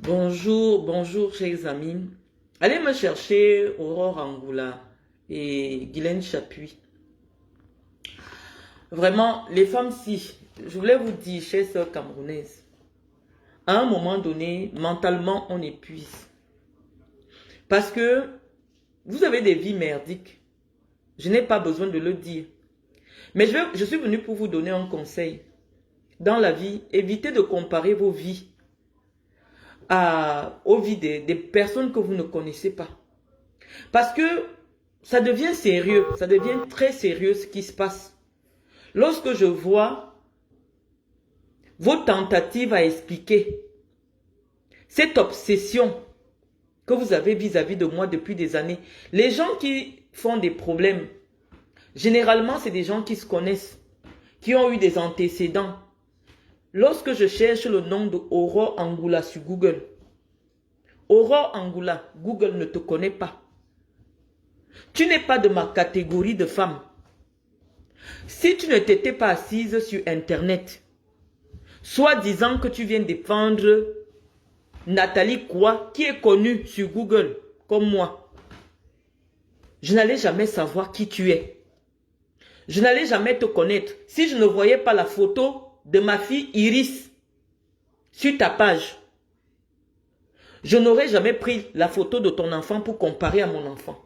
Bonjour, bonjour, chers amis. Allez me chercher Aurore Angoula et Guylaine Chapuis. Vraiment, les femmes, si, je voulais vous dire, chères sœurs camerounaises, à un moment donné, mentalement, on épuise. Parce que vous avez des vies merdiques. Je n'ai pas besoin de le dire. Mais je suis venu pour vous donner un conseil. Dans la vie, évitez de comparer vos vies aux vies des personnes que vous ne connaissez pas. Parce que ça devient sérieux, ça devient très sérieux ce qui se passe. Lorsque je vois vos tentatives à expliquer cette obsession que vous avez vis-à-vis de moi depuis des années, les gens qui font des problèmes, généralement c'est des gens qui se connaissent, qui ont eu des antécédents. Lorsque je cherche le nom de Aurore Angoula sur Google, Aurore Angoula, Google ne te connaît pas. Tu n'es pas de ma catégorie de femmes. Si tu ne t'étais pas assise sur Internet, soit disant que tu viens défendre Nathalie Koua, qui est connue sur Google, comme moi, je n'allais jamais savoir qui tu es. Je n'allais jamais te connaître si je ne voyais pas la photo de ma fille Iris sur ta page. Je n'aurais jamais pris la photo de ton enfant pour comparer à mon enfant.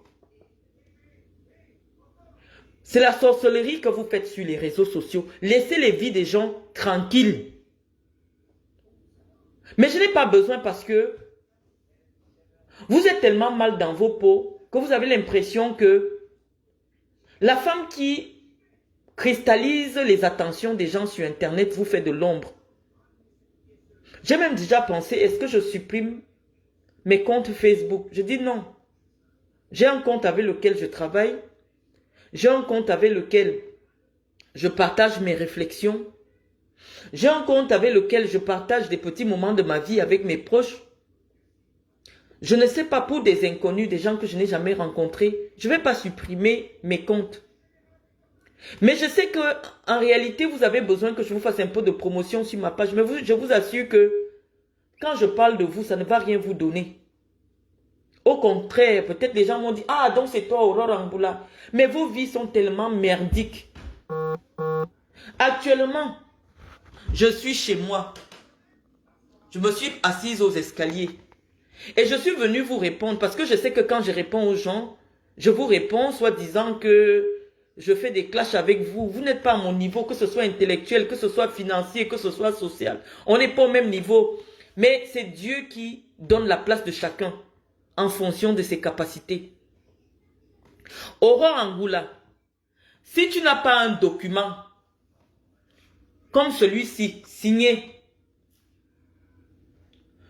C'est la sorcellerie que vous faites sur les réseaux sociaux. Laissez les vies des gens tranquilles. Mais je n'ai pas besoin parce que vous êtes tellement mal dans vos peaux que vous avez l'impression que la femme qui cristallise les attentions des gens sur Internet vous fait de l'ombre. J'ai même déjà pensé, est-ce que je supprime mes comptes Facebook? Je dis non. J'ai un compte avec lequel je travaille. J'ai un compte avec lequel je partage mes réflexions. J'ai un compte avec lequel je partage des petits moments de ma vie avec mes proches. Je ne sais pas, pour des inconnus, des gens que je n'ai jamais rencontrés, je ne vais pas supprimer mes comptes. Mais je sais que en réalité, vous avez besoin que je vous fasse un peu de promotion sur ma page. Mais je vous assure que quand je parle de vous, ça ne va rien vous donner. Au contraire, peut-être les gens m'ont dit, ah, donc c'est toi, Aurore Angoula. Mais vos vies sont tellement merdiques. Actuellement, je suis chez moi. Je me suis assise aux escaliers. Et je suis venue vous répondre parce que je sais que quand je réponds aux gens, je vous réponds soit disant que je fais des clashs avec vous. Vous n'êtes pas à mon niveau, que ce soit intellectuel, que ce soit financier, que ce soit social. On n'est pas au même niveau. Mais c'est Dieu qui donne la place de chacun en fonction de ses capacités. Aurore Angoula, si tu n'as pas un document comme celui-ci, signé,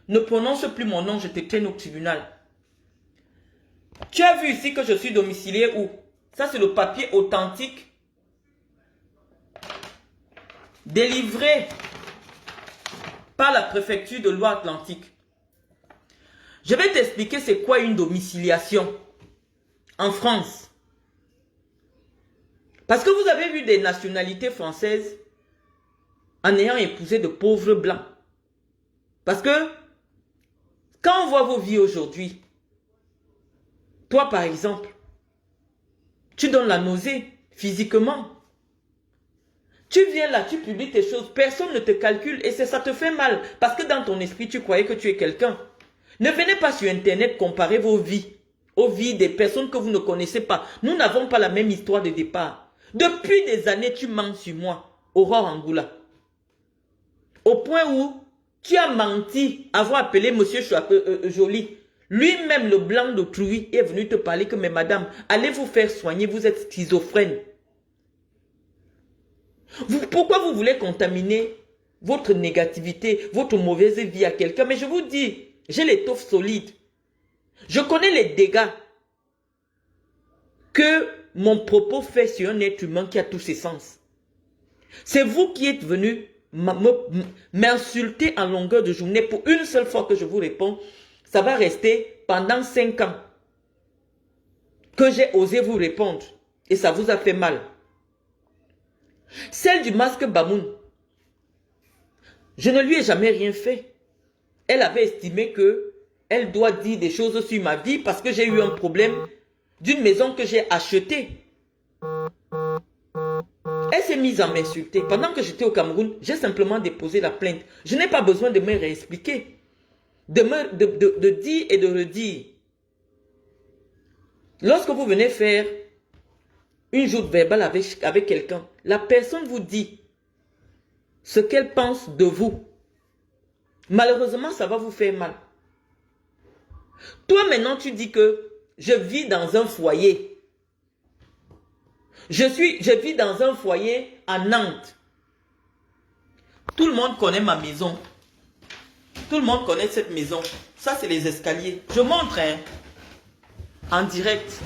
ne prononce plus mon nom, je te traîne au tribunal. Tu as vu ici que je suis domicilié où? Ça, c'est le papier authentique délivré par la préfecture de Loire-Atlantique. Je vais t'expliquer c'est quoi une domiciliation en France. Parce que vous avez vu des nationalités françaises en ayant épousé de pauvres blancs. Parce que quand on voit vos vies aujourd'hui, toi par exemple, tu donnes la nausée physiquement. Tu viens là, tu publies tes choses, personne ne te calcule et ça te fait mal. Parce que dans ton esprit, tu croyais que tu es quelqu'un. Ne venez pas sur Internet comparer vos vies aux vies des personnes que vous ne connaissez pas. Nous n'avons pas la même histoire de départ. Depuis des années, tu mens sur moi, Aurore Angoula. Au point où tu as menti, avoir appelé monsieur Joly. Lui-même, le blanc d'autrui, est venu te parler que, mais madame, allez vous faire soigner, vous êtes schizophrène. Pourquoi vous voulez contaminer votre négativité, votre mauvaise vie à quelqu'un? Mais je vous dis, j'ai l'étoffe solide. Je connais les dégâts que mon propos fait sur un être humain qui a tous ses sens. C'est vous qui êtes venu m'insulter en longueur de journée pour une seule fois que je vous réponds. Ça va rester pendant 5 ans que j'ai osé vous répondre. Et ça vous a fait mal. Celle du masque Bamoun, je ne lui ai jamais rien fait. elle avait estimé que elle doit dire des choses sur ma vie parce que j'ai eu un problème d'une maison que j'ai achetée. Elle s'est mise à m'insulter. Pendant que j'étais au Cameroun, j'ai simplement déposé la plainte. Je n'ai pas besoin de me réexpliquer, de dire et de redire. Lorsque vous venez faire une joute verbale avec quelqu'un, la personne vous dit ce qu'elle pense de vous. Malheureusement, ça va vous faire mal. Toi, maintenant, tu dis que je vis dans un foyer. Je vis dans un foyer à Nantes. Tout le monde connaît ma maison. Tout le monde connaît cette maison. Ça, c'est les escaliers. Je montre en direct.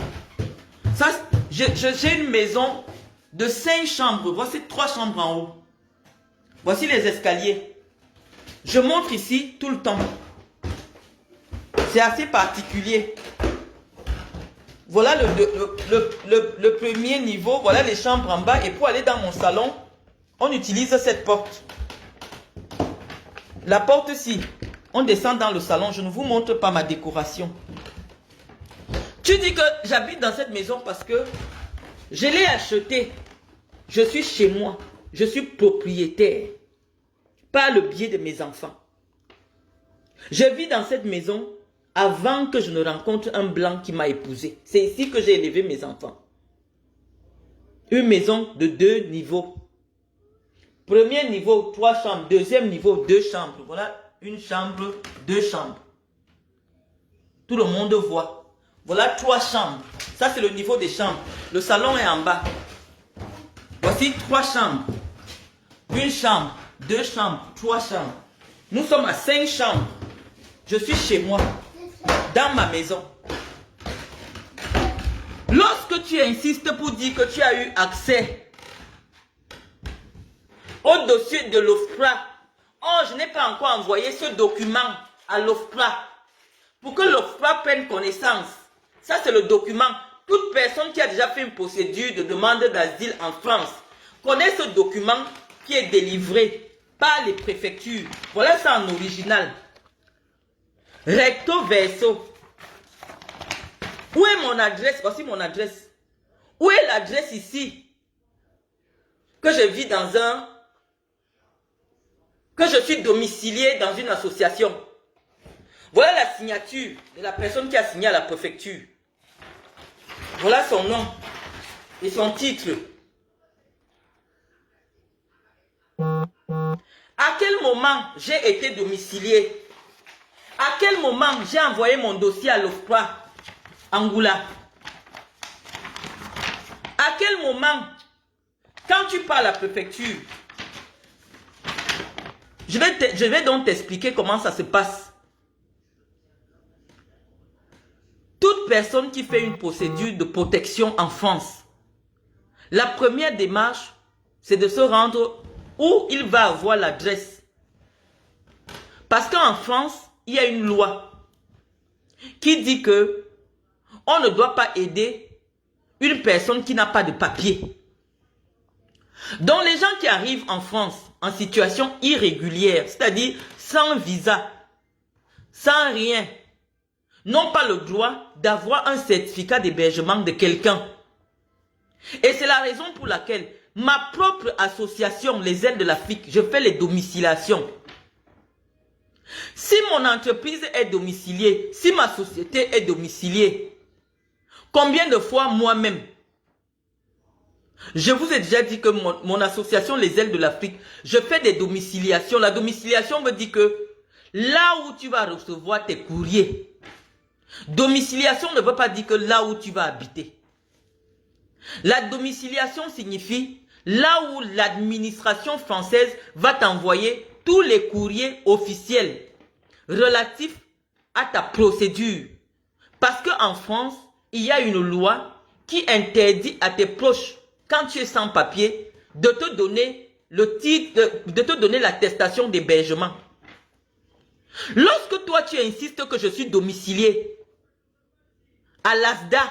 Ça, j'ai une maison de 5 chambres. Voici 3 chambres en haut. Voici les escaliers. Je montre ici tout le temps. C'est assez particulier. Voilà le premier niveau. Voilà les chambres en bas. Et pour aller dans mon salon, on utilise cette porte. La porte-ci. On descend dans le salon. Je ne vous montre pas ma décoration. Tu dis que j'habite dans cette maison parce que je l'ai achetée. Je suis chez moi. Je suis propriétaire. Par le biais de mes enfants. Je vis dans cette maison avant que je ne rencontre un blanc qui m'a épousé. C'est ici que j'ai élevé mes enfants. Une maison de 2 niveaux. Premier niveau, 3 chambres. Deuxième niveau, 2 chambres. Voilà, une chambre, 2 chambres. Tout le monde voit. Voilà 3 chambres. Ça, c'est le niveau des chambres. Le salon est en bas. Voici 3 chambres. Une chambre, 2 chambres, 3 chambres. Nous sommes à 5 chambres. Je suis chez moi, dans ma maison. Lorsque tu insistes pour dire que tu as eu accès au dossier de l'OFPRA, oh, je n'ai pas encore envoyé ce document à l'OFPRA pour que l'OFPRA prenne connaissance. Ça, c'est le document. Toute personne qui a déjà fait une procédure de demande d'asile en France connaît ce document qui est délivré par les préfectures. Voilà ça en original. Recto verso. Où est mon adresse? Voici mon adresse. Où est l'adresse ici? Que je vis dans un... Que je suis domicilié dans une association. Voilà la signature de la personne qui a signé à la préfecture. Voilà son nom et son titre. À quel moment j'ai été domicilié? À quel moment j'ai envoyé mon dossier à l'OFPRA, Angoula? À quel moment, quand tu parles à la préfecture, je vais donc t'expliquer comment ça se passe. Toute personne qui fait une procédure de protection en France, la première démarche, c'est de se rendre où il va avoir l'adresse. Parce qu'en France, il y a une loi qui dit que on ne doit pas aider une personne qui n'a pas de papier. Donc les gens qui arrivent en France en situation irrégulière, c'est-à-dire sans visa, sans rien, n'ont pas le droit d'avoir un certificat d'hébergement de quelqu'un. Et c'est la raison pour laquelle ma propre association, les Ailes de l'Afrique, je fais les domiciliations. Si mon entreprise est domiciliée, si ma société est domiciliée, combien de fois moi-même, je vous ai déjà dit que mon association, les Ailes de l'Afrique, je fais des domiciliations. La domiciliation me dit que là où tu vas recevoir tes courriers, domiciliation ne veut pas dire que là où tu vas habiter. La domiciliation signifie là où l'administration française va t'envoyer tous les courriers officiels relatifs à ta procédure. Parce qu'en France, il y a une loi qui interdit à tes proches, quand tu es sans papier, de te donner le titre, de te donner l'attestation d'hébergement. Lorsque toi tu insistes que je suis domicilié à l'ASDA,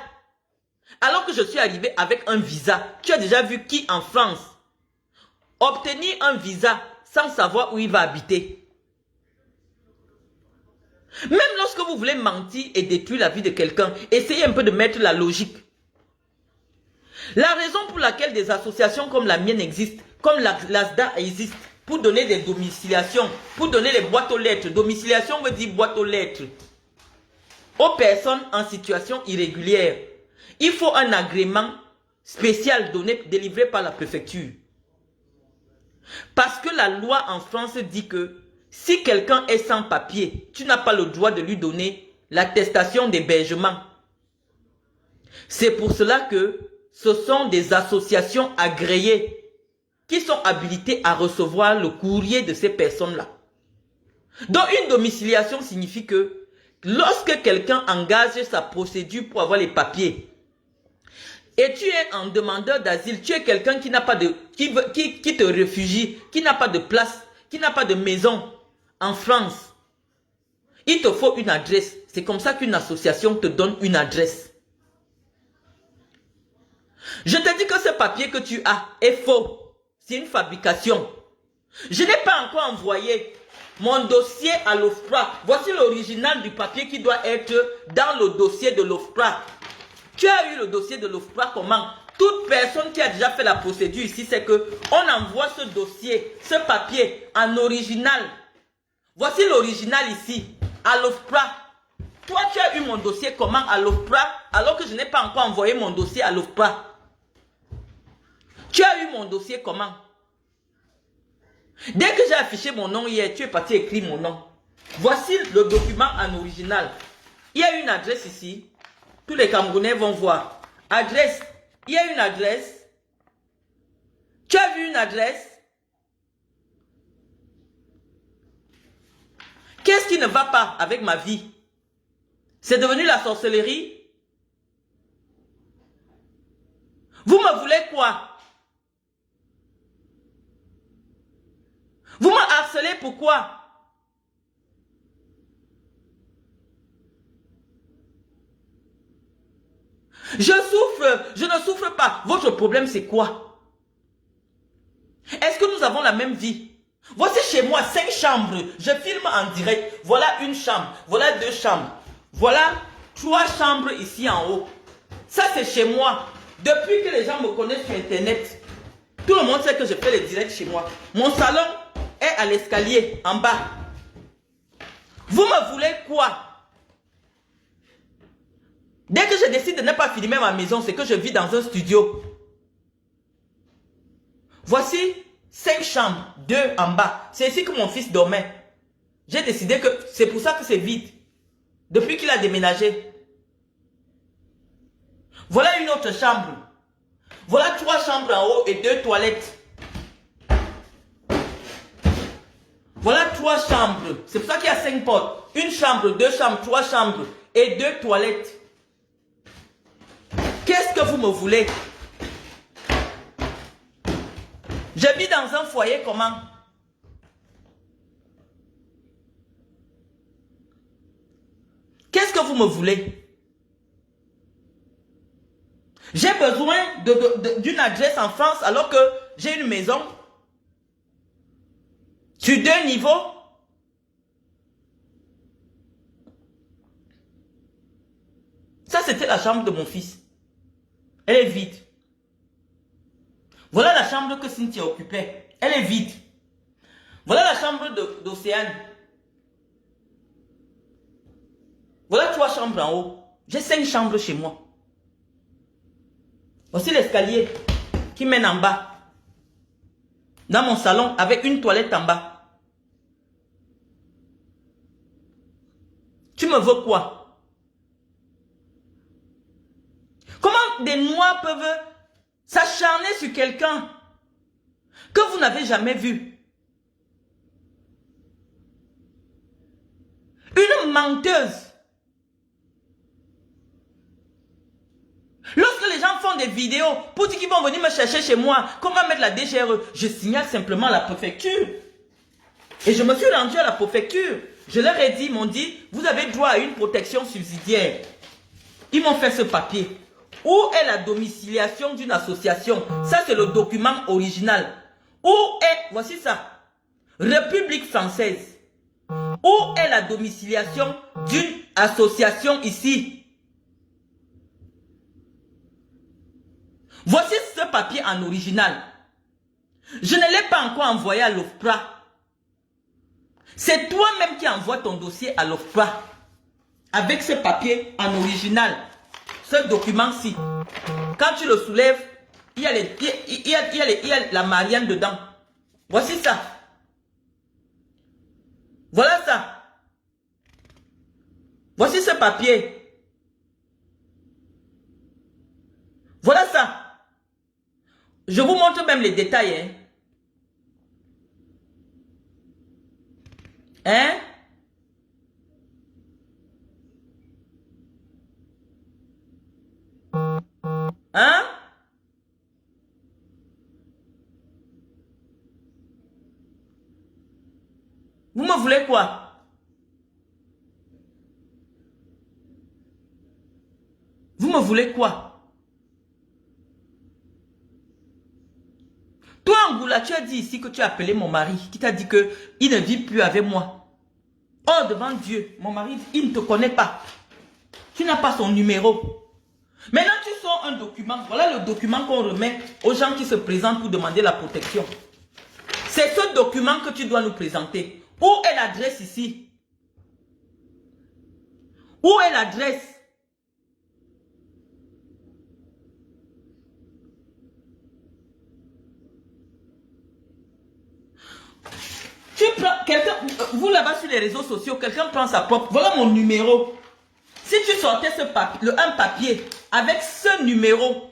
alors que je suis arrivé avec un visa, tu as déjà vu qui en France obtenir un visa sans savoir où il va habiter? Même lorsque vous voulez mentir et détruire la vie de quelqu'un, essayez un peu de mettre la logique. La raison pour laquelle des associations comme la mienne existent, comme l'ASDA existe, pour donner des domiciliations, pour donner les boîtes aux lettres. Domiciliation veut dire boîte aux lettres. Aux personnes en situation irrégulière. Il faut un agrément spécial délivré par la préfecture. Parce que la loi en France dit que si quelqu'un est sans papier, tu n'as pas le droit de lui donner l'attestation d'hébergement. C'est pour cela que ce sont des associations agréées qui sont habilitées à recevoir le courrier de ces personnes-là. Donc une domiciliation signifie que lorsque quelqu'un engage sa procédure pour avoir les papiers, et tu es un demandeur d'asile, tu es quelqu'un qui n'a pas de, qui te réfugie, qui n'a pas de place, qui n'a pas de maison en France. Il te faut une adresse. C'est comme ça qu'une association te donne une adresse. Je te dis que ce papier que tu as est faux. C'est une fabrication. Je n'ai pas encore envoyé mon dossier à l'OFPRA. Voici l'original du papier qui doit être dans le dossier de l'OFPRA. Tu as eu le dossier de l'OFPRA comment? Toute personne qui a déjà fait la procédure ici, c'est que on envoie ce dossier, ce papier en original. Voici l'original ici, à l'OFPRA. Toi, tu as eu mon dossier comment à l'OFPRA, alors que je n'ai pas encore envoyé mon dossier à l'OFPRA. Tu as eu mon dossier comment? Dès que j'ai affiché mon nom hier, tu es parti écrire mon nom. Voici le document en original. Il y a une adresse ici. Tous les Camerounais vont voir. Adresse. Il y a une adresse. Tu as vu une adresse? Qu'est-ce qui ne va pas avec ma vie? C'est devenu la sorcellerie? Vous me voulez quoi? Vous me harcelez pourquoi? Je souffre, je ne souffre pas. Votre problème c'est quoi? Est-ce que nous avons la même vie? Voici chez moi 5 chambres. Je filme en direct. Voilà une chambre. Voilà 2 chambres. Voilà 3 chambres ici en haut. Ça c'est chez moi. Depuis que les gens me connaissent sur internet, tout le monde sait que je fais les directs chez moi. Mon salon est à l'escalier en bas. Vous me voulez quoi? Dès que je décide de ne pas filmer ma maison, c'est que je vis dans un studio. Voici 5 chambres, 2 en bas. C'est ici que mon fils dormait. J'ai décidé que c'est pour ça que c'est vide. Depuis qu'il a déménagé. Voilà une autre chambre. Voilà 3 chambres en haut et 2 toilettes. Voilà 3 chambres. C'est pour ça qu'il y a 5 portes. Une chambre, 2 chambres, 3 chambres et 2 toilettes. Qu'est-ce que vous me voulez? Je vis dans un foyer comment? Qu'est-ce que vous me voulez? J'ai besoin d'une adresse en France alors que j'ai une maison sur 2 niveaux. Ça, c'était la chambre de mon fils. Elle est vide. Voilà la chambre que Cynthia occupait. Elle est vide. Voilà la chambre d'Océane. Voilà 3 chambres en haut. J'ai 5 chambres chez moi. Voici l'escalier qui mène en bas. Dans mon salon avec une toilette en bas. Tu me veux quoi? Comment des Noirs peuvent s'acharner sur quelqu'un que vous n'avez jamais vu? Une menteuse. Lorsque les gens font des vidéos pour dire qu'ils vont venir me chercher chez moi, qu'on va mettre la DGRE, je signale simplement à la préfecture. Et je me suis rendu à la préfecture. Je leur ai dit, ils m'ont dit, vous avez droit à une protection subsidiaire. Ils m'ont fait ce papier. Où est la domiciliation d'une association? Ça, c'est le document original. Où est, voici ça, République française. Où est la domiciliation d'une association ici? Voici ce papier en original. Je ne l'ai pas encore envoyé à l'OFPRA. C'est toi-même qui envoies ton dossier à l'OFPRA. Avec ce papier en original. Ce document-ci. Quand tu le soulèves, il y a la Marianne dedans. Voici ça. Voilà ça. Voici ce papier. Voilà ça. Je vous montre même les détails. Hein? Hein? Vous me voulez quoi? Vous me voulez quoi? Toi, Angoula, tu as dit ici que tu as appelé mon mari, qui t'a dit qu'il ne vit plus avec moi. Oh, devant Dieu, mon mari, il ne te connaît pas. Tu n'as pas son numéro. Maintenant, tu sors un document. Voilà le document qu'on remet aux gens qui se présentent pour demander la protection. C'est ce document que tu dois nous présenter. Où est l'adresse ici? Où est l'adresse? Tu prends quelqu'un, vous là-bas sur les réseaux sociaux, quelqu'un prend sa propre. Voilà mon numéro. Si tu sortais un papier avec ce numéro,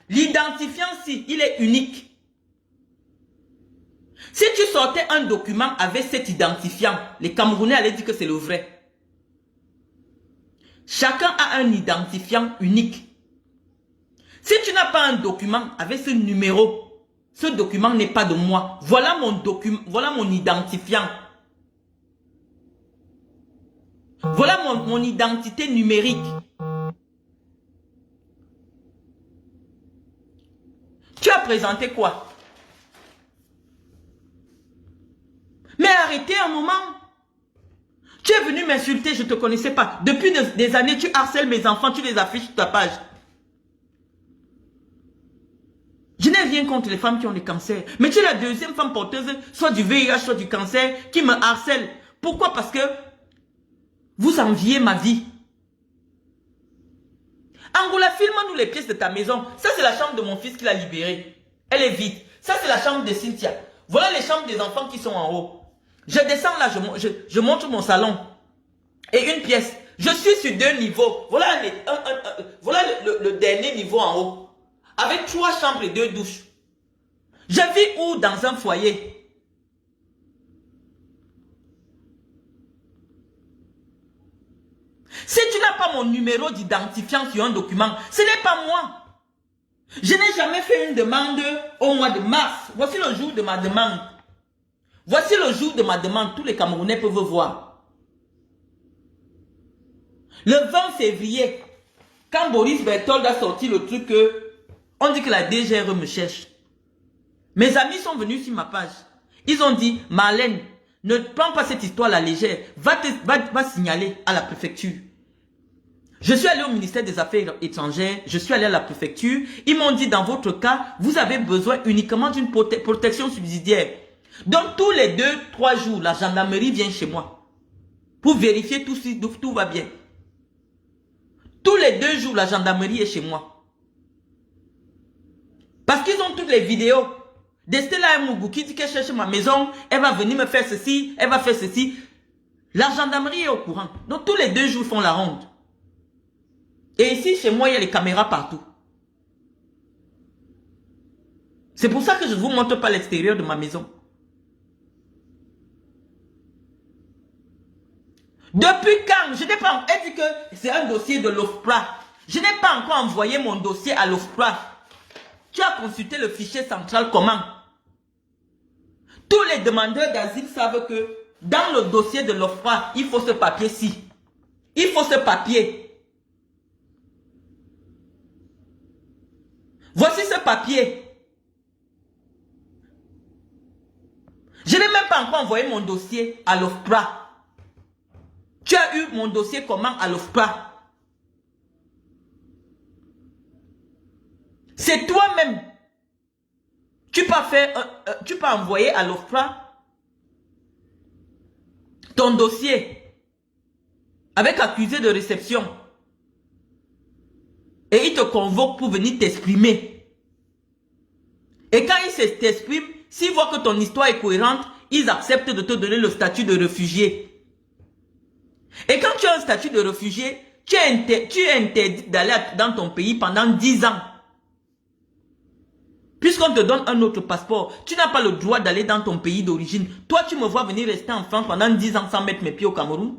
l'identifiant-ci, il est unique. Si tu sortais un document avec cet identifiant, les Camerounais allaient dire que c'est le vrai. Chacun a un identifiant unique. Si tu n'as pas un document avec ce numéro, ce document n'est pas de moi. Voilà mon document, voilà mon identifiant. Voilà mon identité numérique. Tu as présenté quoi? Mais arrêtez un moment. Tu es venu m'insulter, je ne te connaissais pas. Depuis des années, tu harcèles mes enfants, tu les affiches sur ta page. Je n'ai rien contre les femmes qui ont des cancers. Mais tu es la deuxième femme porteuse, soit du VIH, soit du cancer, qui me harcèle. Pourquoi? Parce que vous enviez ma vie. Angoula, filme-nous les pièces de ta maison. Ça, c'est la chambre de mon fils qui l'a libérée. Elle est vide. Ça, c'est la chambre de Cynthia. Voilà les chambres des enfants qui sont en haut. Je descends là, je montre mon salon. Et une pièce. Je suis sur 2 niveaux. Voilà, voilà le dernier niveau en haut. Avec 3 chambres et 2 douches. Je vis où? Dans un foyer. Si tu n'as pas mon numéro d'identifiant sur un document, ce n'est pas moi. Je n'ai jamais fait une demande au mois de mars. Voici le jour de ma demande. Voici le jour de ma demande. Tous les Camerounais peuvent voir. Le 20 février, quand Boris Berthold a sorti le truc, on dit que la DGRE me cherche. Mes amis sont venus sur ma page. Ils ont dit, Marlène, ne prends pas cette histoire à la légère. Va signaler à la préfecture. Je suis allé au ministère des Affaires étrangères. Je suis allé à la préfecture. Ils m'ont dit, dans votre cas, vous avez besoin uniquement d'une protection subsidiaire. Donc, tous les 2-3 jours, la gendarmerie vient chez moi. Pour vérifier tout va bien. Tous les 2 jours, la gendarmerie est chez moi. Parce qu'ils ont toutes les vidéos. D'Estella Mougou qui dit qu'elle cherche ma maison, elle va venir me faire ceci, elle va faire ceci. La gendarmerie est au courant. Donc tous les 2 jours, ils font la ronde. Et ici, chez moi, il y a les caméras partout. C'est pour ça que je ne vous montre pas l'extérieur de ma maison. Depuis quand? Je n'ai pas... Elle dit que c'est un dossier de l'OFPRA. Je n'ai pas encore envoyé mon dossier à l'OFPRA. Tu as consulté le fichier central comment? Tous les demandeurs d'asile savent que dans le dossier de l'OFPRA, il faut ce papier-ci. Il faut ce papier. Voici ce papier. Je n'ai même pas encore envoyé mon dossier à l'OFPRA. as eu mon dossier comment à l'OFPRA? C'est toi-même. Tu peux envoyer à l'OFPRA ton dossier avec accusé de réception. Et il te convoque pour venir t'exprimer. Et quand ils t'expriment, s'ils voient que ton histoire est cohérente, ils acceptent de te donner le statut de réfugié. Et quand tu as un statut de réfugié, tu es interdit d'aller dans ton pays pendant 10 ans. Puisqu'on te donne un autre passeport, tu n'as pas le droit d'aller dans ton pays d'origine. Toi, tu me vois venir rester en France pendant 10 ans sans mettre mes pieds au Cameroun.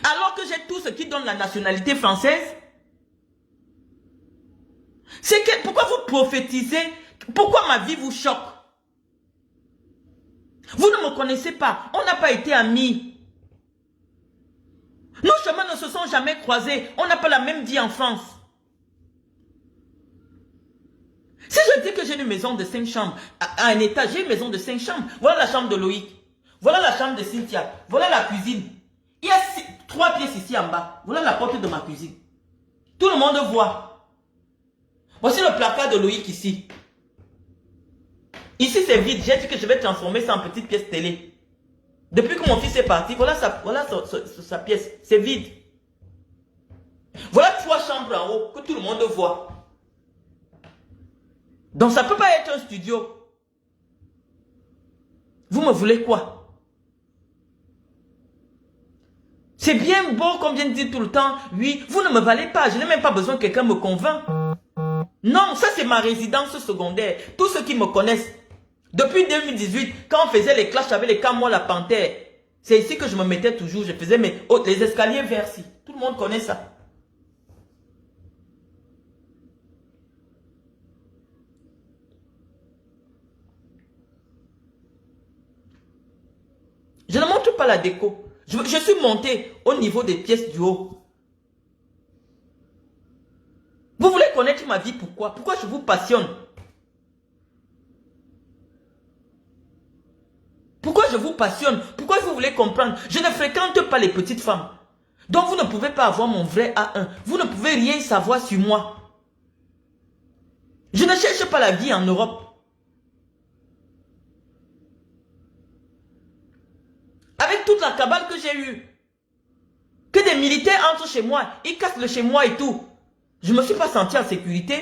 Alors que j'ai tout ce qui donne la nationalité française. C'est que, pourquoi vous prophétisez? Pourquoi ma vie vous choque? Vous ne me connaissez pas. On n'a pas été amis. Nos chemins ne se sont jamais croisés. On n'a pas la même vie en France. Si je dis que j'ai une maison de 5 chambres, à un étage, j'ai une maison de 5 chambres. Voilà la chambre de Loïc. Voilà la chambre de Cynthia. Voilà la cuisine. Il y a 3 pièces ici en bas. Voilà la porte de ma cuisine. Tout le monde voit. Voici le placard de Loïc ici. Ici c'est vide. J'ai dit que je vais transformer ça en petite pièce télé. Depuis que mon fils est parti, voilà sa pièce. C'est vide. Voilà 3 chambres en haut que tout le monde voit. Donc ça ne peut pas être un studio. Vous me voulez quoi? C'est bien beau comme vient de dire tout le temps. Oui, vous ne me valez pas. Je n'ai même pas besoin que quelqu'un me convainc. Non, ça c'est ma résidence secondaire. Tous ceux qui me connaissent. Depuis 2018, quand on faisait les clashs avec les Camois, la Panthère, c'est ici que je me mettais toujours. Je faisais les escaliers vers ici. Tout le monde connaît ça. Je ne montre pas la déco. Je suis monté au niveau des pièces du haut. Vous voulez connaître ma vie, pourquoi? Pourquoi je vous passionne? Pourquoi je vous passionne? Pourquoi vous voulez comprendre? Je ne fréquente pas les petites femmes. Donc vous ne pouvez pas avoir mon vrai A1. Vous ne pouvez rien savoir sur moi. Je ne cherche pas la vie en Europe. Avec toute la cabale que j'ai eue. Que des militaires entrent chez moi. Ils cassent le chez moi et tout. Je ne me suis pas senti en sécurité.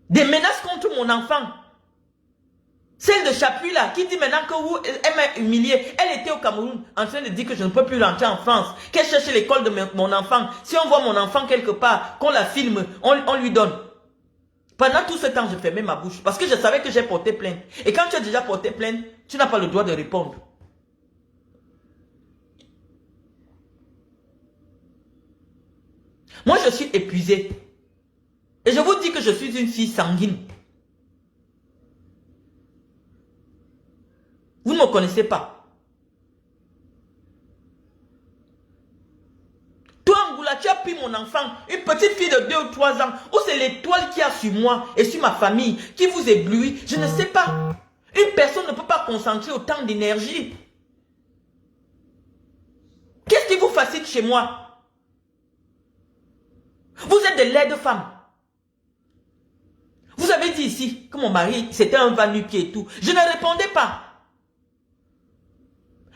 Des menaces contre mon enfant. Celle de Chapuis là, qui dit maintenant qu'elle m'a humilié. Elle était au Cameroun en train de dire que je ne peux plus rentrer en France. Qu'elle cherche l'école de mon enfant. Si on voit mon enfant quelque part, qu'on la filme, on lui donne. Pendant tout ce temps, je fermais ma bouche. Parce que je savais que j'ai porté plainte. Et quand tu as déjà porté plainte, tu n'as pas le droit de répondre. Moi, je suis épuisé. Et je vous dis que je suis une fille sanguine. Vous ne me connaissez pas. Toi, Angoula, tu as pris mon enfant, une petite fille de 2 ou 3 ans, où c'est l'étoile qu'il y a sur moi et sur ma famille qui vous éblouit. Je ne sais pas. Une personne ne peut pas concentrer autant d'énergie. Qu'est-ce qui vous fascine chez moi? Vous êtes de laides femmes. Vous avez dit ici que mon mari, c'était un va-nu-pied et tout. Je ne répondais pas.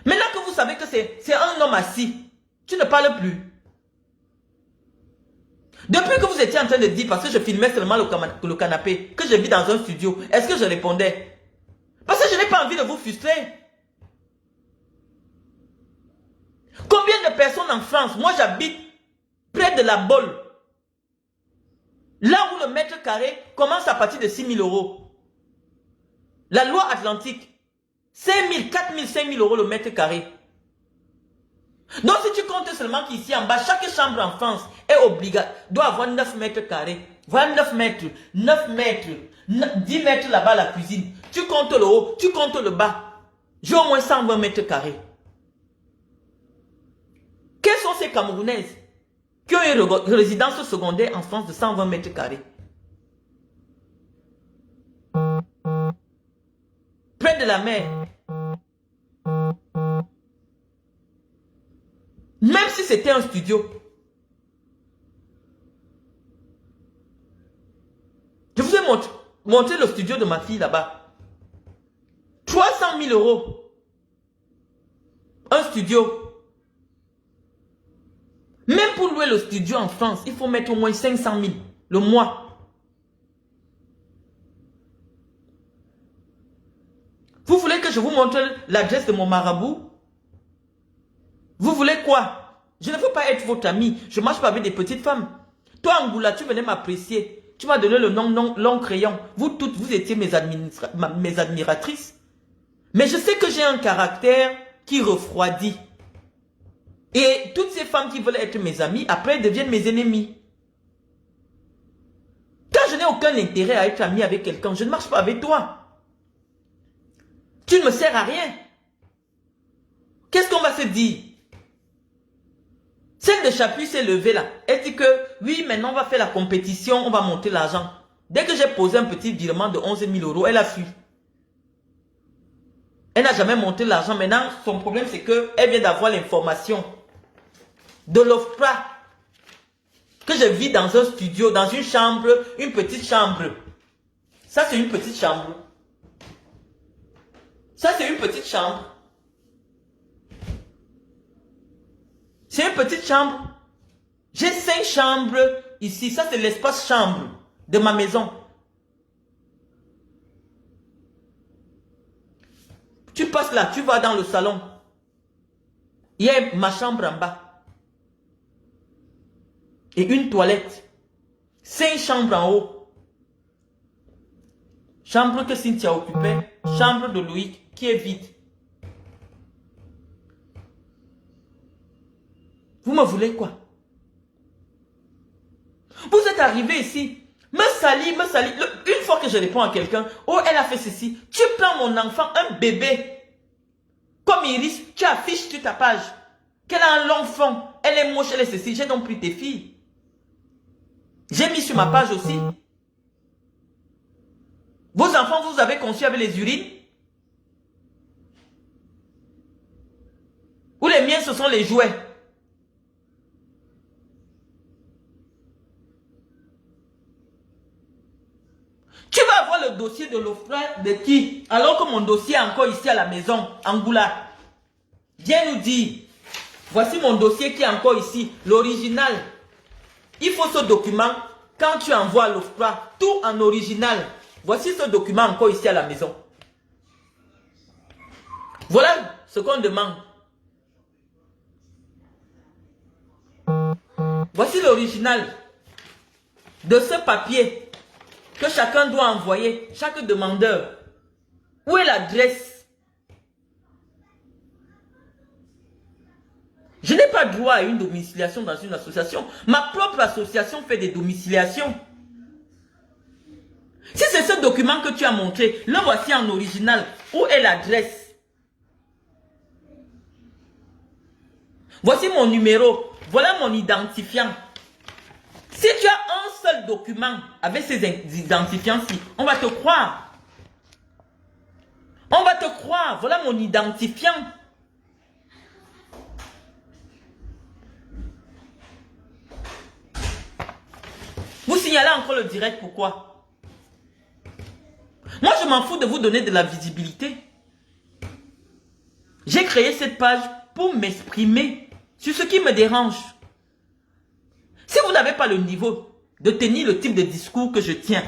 Maintenant que vous savez que c'est un homme assis, tu ne parles plus. Depuis que vous étiez en train de dire, parce que je filmais seulement le canapé, que je vis dans un studio, est-ce que je répondais? Parce que je n'ai pas envie de vous frustrer. Combien de personnes en France? Moi j'habite près de la Bolle. Là où le mètre carré commence à partir de 6 000 €. La loi atlantique. 5 000, 4 000, 5 000 € le mètre carré. Donc si tu comptes seulement qu'ici en bas, chaque chambre en France est obligatoire, doit avoir 9 mètres carrés. Voilà 9 mètres, 9 mètres, 10 mètres là-bas la cuisine. Tu comptes le haut, tu comptes le bas. J'ai au moins 120 mètres carrés. Quelles sont ces Camerounaises qui ont une résidence secondaire en France de 120 mètres carrés? Près de la mer. c'était un studio. Je vous ai montré le studio de ma fille là-bas. 300 000 euros. Un studio. Même pour louer le studio en France, il faut mettre au moins 500 000 le mois. Vous voulez que je vous montre l'adresse de mon marabout? Vous voulez quoi? Je ne veux pas être votre ami. Je ne marche pas avec des petites femmes. Toi, Angoula, tu venais m'apprécier. Tu m'as donné le nom long crayon. Vous toutes, vous étiez mes admiratrices. Mais je sais que j'ai un caractère qui refroidit. Et toutes ces femmes qui veulent être mes amies, après deviennent mes ennemis. Quand je n'ai aucun intérêt à être ami avec quelqu'un, je ne marche pas avec toi. Tu ne me sers à rien. Qu'est-ce qu'on va se dire? Celle de Chapuis s'est levée là. Elle dit que, oui, maintenant on va faire la compétition, on va monter l'argent. Dès que j'ai posé un petit virement de 11 000 euros, elle a fui. Elle n'a jamais monté l'argent. Maintenant, son problème, c'est qu'elle vient d'avoir l'information de l'OFPRA. Que je vis dans un studio, dans une chambre, une petite chambre. Ça, c'est une petite chambre. Ça, c'est une petite chambre. C'est une petite chambre. J'ai 5 chambres ici. Ça, c'est l'espace chambre de ma maison. Tu passes là, tu vas dans le salon. Il y a ma chambre en bas. Et une toilette. 5 chambres en haut. Chambre que Cynthia occupait. Chambre de Loïc qui est vide. Vous me voulez quoi? Vous êtes arrivé ici, me salir. Une fois que je réponds à quelqu'un, oh, elle a fait ceci. Tu prends mon enfant, un bébé, comme Iris, tu affiches sur ta page qu'elle a un long fond, elle est moche, elle est ceci. J'ai donc pris tes filles. J'ai mis sur ma page aussi. Vos enfants, vous avez conçu avec les urines? Ou les miens, ce sont les jouets? Tu vas avoir le dossier de l'OFPRA de qui? Alors que mon dossier est encore ici à la maison, Angoula. Viens nous dire. Voici mon dossier qui est encore ici, l'original. Il faut ce document quand tu envoies à l'OFPRA, tout en original. Voici ce document encore ici à la maison. Voilà ce qu'on demande. Voici l'original de ce papier que chacun doit envoyer, chaque demandeur. Où est l'adresse? Je n'ai pas droit à une domiciliation dans une association. Ma propre association fait des domiciliations. Si c'est ce document que tu as montré, le voici en original. Où est l'adresse? Voici mon numéro. Voilà mon identifiant. Si tu as un seul document avec ces identifiants-ci, on va te croire. On va te croire. Voilà mon identifiant. Vous signalez encore le direct, pourquoi? Moi, je m'en fous de vous donner de la visibilité. J'ai créé cette page pour m'exprimer sur ce qui me dérange. Si vous n'avez pas le niveau de tenir le type de discours que je tiens,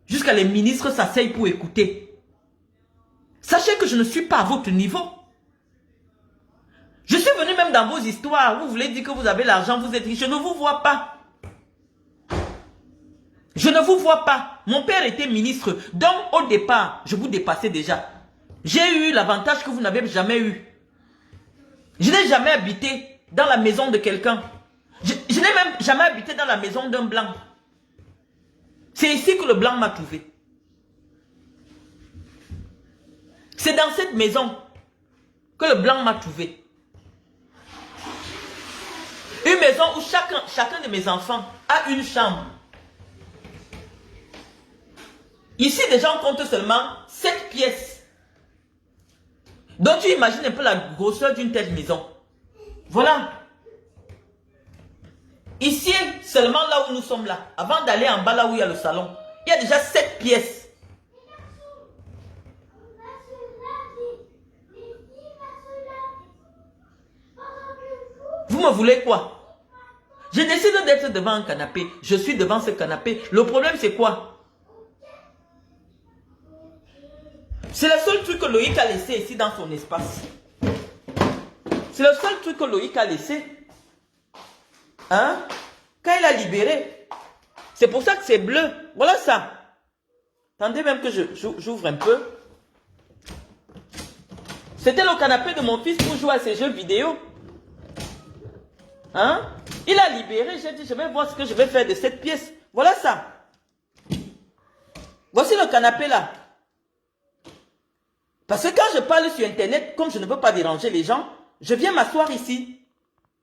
jusqu'à les ministres s'asseyent pour écouter, sachez que je ne suis pas à votre niveau. Je suis venu même dans vos histoires. Vous voulez dire que vous avez l'argent, vous êtes riche. Je ne vous vois pas. Je ne vous vois pas. Mon père était ministre. Donc, au départ, je vous dépassais déjà. J'ai eu l'avantage que vous n'avez jamais eu. Je n'ai jamais habité dans la maison de quelqu'un. Je n'ai même jamais habité dans la maison d'un blanc. C'est ici que le blanc m'a trouvé. C'est dans cette maison que le blanc m'a trouvé. Une maison où chacun de mes enfants a une chambre. Ici, des gens comptent seulement 7 pièces. Donc, tu imagines un peu la grosseur d'une telle maison. Voilà. Ici, seulement là où nous sommes là, avant d'aller en bas là où il y a le salon, il y a déjà 7 pièces. Vous me voulez quoi? Je décide d'être devant un canapé. Je suis devant ce canapé. Le problème, c'est quoi? C'est le seul truc que Loïc a laissé ici dans son espace. C'est le seul truc que Loïc a laissé. Hein? Quand il a libéré. C'est pour ça que c'est bleu. Voilà ça. Attendez même que j'ouvre un peu. C'était le canapé de mon fils pour jouer à ses jeux vidéo. Hein? Il a libéré. J'ai dit, je vais voir ce que je vais faire de cette pièce. Voilà ça. Voici le canapé là. Parce que quand je parle sur Internet, comme je ne veux pas déranger les gens, je viens m'asseoir ici.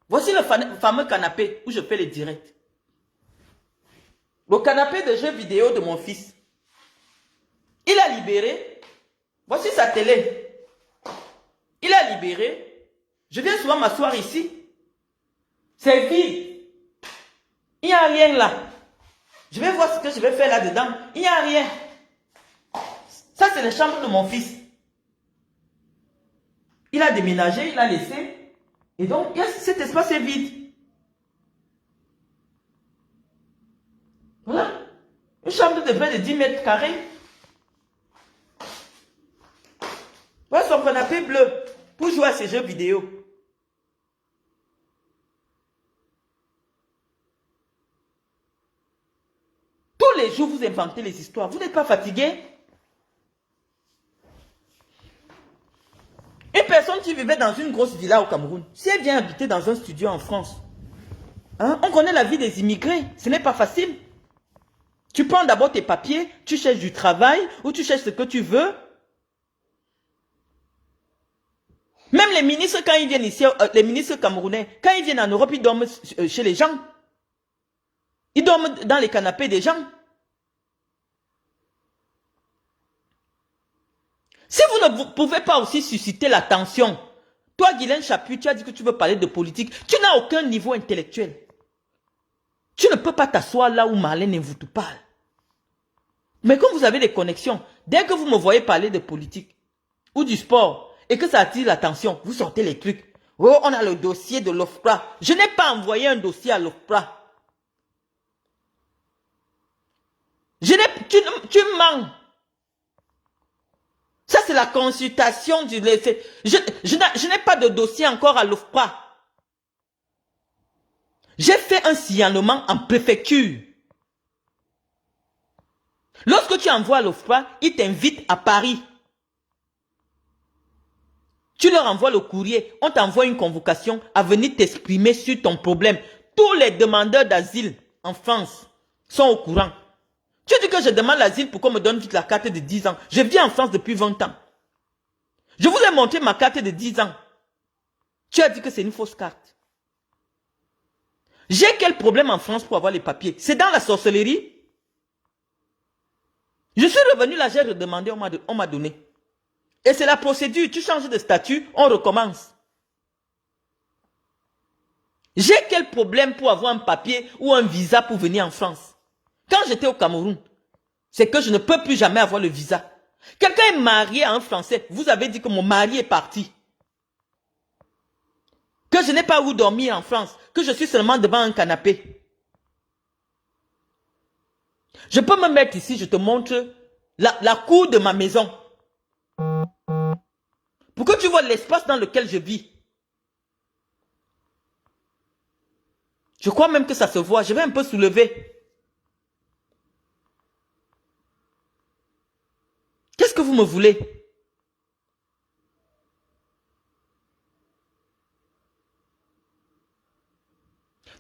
Voici le fameux canapé où je fais les directs. Le canapé de jeux vidéo de mon fils. Il a libéré. Voici sa télé. Il a libéré. Je viens souvent m'asseoir ici. C'est vide. Il n'y a rien là. Je vais voir ce que je vais faire là-dedans. Il n'y a rien. Ça, c'est la chambre de mon fils. Il a déménagé, il a laissé. Et donc, cet espace est vide. Voilà. Une chambre de près de 10 mètres carrés. Voilà son canapé bleu pour jouer à ses jeux vidéo. Tous les jours, vous inventez les histoires. Vous n'êtes pas fatigué? Une personne qui vivait dans une grosse villa au Cameroun, si elle vient habiter dans un studio en France, hein, on connaît la vie des immigrés. Ce n'est pas facile. Tu prends d'abord tes papiers, tu cherches du travail ou tu cherches ce que tu veux. Même les ministres, quand ils viennent ici, les ministres camerounais, quand ils viennent en Europe, ils dorment chez les gens. Ils dorment dans les canapés des gens. Si vous ne pouvez pas aussi susciter la tension, toi, Guylaine Chapuis, tu as dit que tu veux parler de politique, tu n'as aucun niveau intellectuel. Tu ne peux pas t'asseoir là où Marlène vous parle. Mais comme vous avez des connexions, dès que vous me voyez parler de politique ou du sport et que ça attire l'attention, vous sortez les trucs. Oh, on a le dossier de l'OFPRA. Je n'ai pas envoyé un dossier à l'OFPRA. Tu mens. Ça, c'est la consultation du... Je n'ai pas de dossier encore à l'OFPRA. J'ai fait un signalement en préfecture. Lorsque tu envoies à l'OFPRA, ils t'invitent à Paris. Tu leur envoies le courrier, on t'envoie une convocation à venir t'exprimer sur ton problème. Tous les demandeurs d'asile en France sont au courant. Tu dis que je demande l'asile pour qu'on me donne vite la carte de 10 ans. Je vis en France depuis 20 ans. Je vous ai montré ma carte de 10 ans. Tu as dit que c'est une fausse carte. J'ai quel problème en France pour avoir les papiers? C'est dans la sorcellerie? Je suis revenu là, j'ai redemandé, on m'a donné. Et c'est la procédure, tu changes de statut, on recommence. J'ai quel problème pour avoir un papier ou un visa pour venir en France? Quand j'étais au Cameroun, c'est que je ne peux plus jamais avoir le visa. Quelqu'un est marié à un Français, vous avez dit que mon mari est parti. Que je n'ai pas où dormir en France, que je suis seulement devant un canapé. Je peux me mettre ici, je te montre la cour de ma maison. Pour que tu vois l'espace dans lequel je vis. Je crois même que ça se voit, je vais un peu soulever. Qu'est-ce que vous me voulez?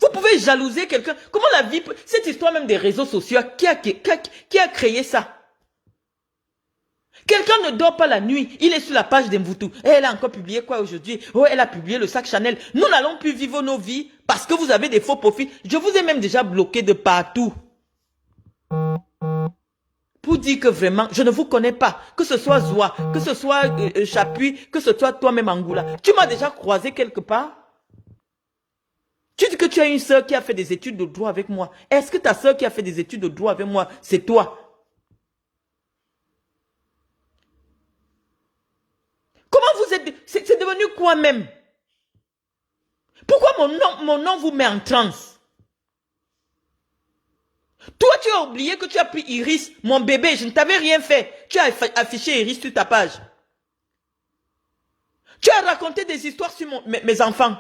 Vous pouvez jalouser quelqu'un. Comment la vie... Cette histoire même des réseaux sociaux, qui a créé ça? Quelqu'un ne dort pas la nuit. Il est sur la page d'Mvoutou. Et elle a encore publié quoi aujourd'hui? Oh, elle a publié le sac Chanel. Nous n'allons plus vivre nos vies parce que vous avez des faux profils. Je vous ai même déjà bloqué de partout. Pour dire que vraiment, je ne vous connais pas. Que ce soit Zoua, que ce soit Chapuis, que ce soit toi-même Angoula. Tu m'as déjà croisé quelque part? Tu dis que tu as une sœur qui a fait des études de droit avec moi. Est-ce que ta sœur qui a fait des études de droit avec moi, c'est toi? Comment vous êtes... C'est devenu quoi même? Pourquoi mon nom vous met en transe? Toi, tu as oublié que tu as pris Iris, mon bébé, je ne t'avais rien fait. Tu as affiché Iris sur ta page. Tu as raconté des histoires sur mes enfants.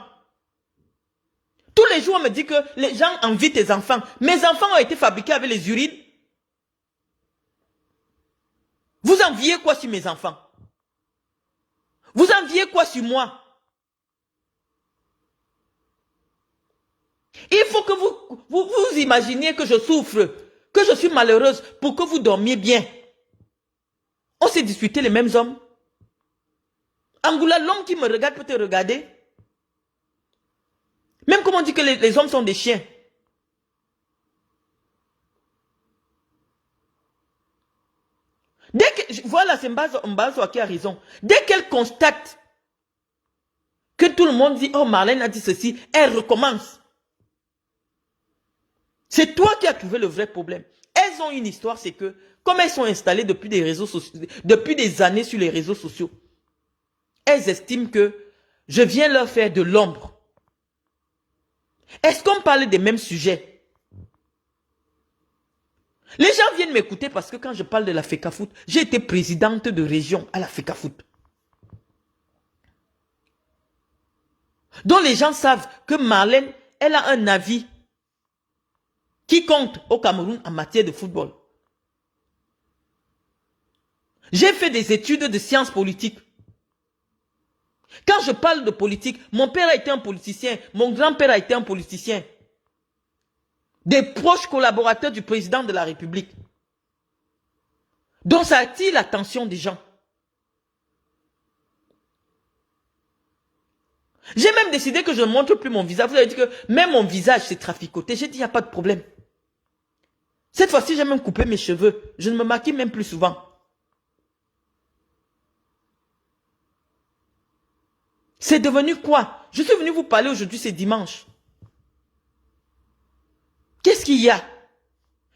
Tous les jours, on me dit que les gens envient tes enfants. Mes enfants ont été fabriqués avec les urines. Vous enviez quoi sur mes enfants? Vous enviez quoi sur moi? Il faut que vous imaginiez que je souffre, que je suis malheureuse pour que vous dormiez bien. On s'est disputé les mêmes hommes. Angoula, l'homme qui me regarde peut te regarder. Même comme on dit que les hommes sont des chiens. Dès que, voilà, c'est Mbazo qui a raison. Dès qu'elle constate que tout le monde dit, oh Marlène a dit ceci, elle recommence. C'est toi qui as trouvé le vrai problème. Elles ont une histoire, c'est que, comme elles sont installées depuis des années sur les réseaux sociaux, elles estiment que je viens leur faire de l'ombre. Est-ce qu'on parle des mêmes sujets? Les gens viennent m'écouter parce que quand je parle de la FECAFOOT, j'ai été présidente de région à la FECAFOOT. Donc les gens savent que Marlène, elle a un avis qui compte au Cameroun en matière de football. J'ai fait des études de sciences politiques. Quand je parle de politique, mon père a été un politicien, mon grand-père a été un politicien. Des proches collaborateurs du président de la République. Donc ça attire l'attention des gens. J'ai même décidé que je ne montre plus mon visage. Vous avez dit que même mon visage c'est traficoté. J'ai dit il n'y a pas de problème. Cette fois-ci j'ai même coupé mes cheveux. Je ne me maquille même plus souvent. C'est devenu quoi? Je suis venu vous parler aujourd'hui, c'est dimanche. Qu'est-ce qu'il y a?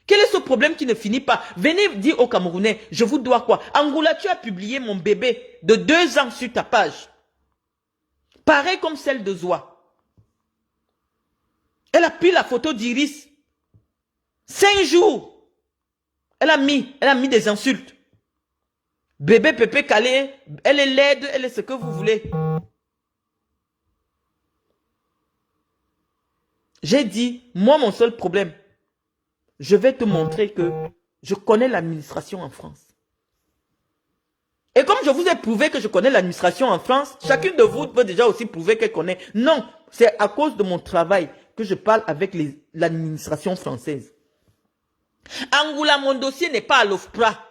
Quel est ce problème qui ne finit pas? Venez dire aux Camerounais, je vous dois quoi? Angoula, tu as publié mon bébé de 2 ans sur ta page. Pareil comme celle de Zoa. Elle a pris la photo d'Iris. 5 jours. Elle a mis des insultes. Bébé Pépé Calé, elle est laide, elle est ce que vous voulez. J'ai dit, moi mon seul problème, je vais te montrer que je connais l'administration en France. Et comme je vous ai prouvé que je connais l'administration en France, chacune de vous peut déjà aussi prouver qu'elle connaît. Non, c'est à cause de mon travail que je parle avec l'administration française. Angoula, mon dossier n'est pas à l'OFPRA.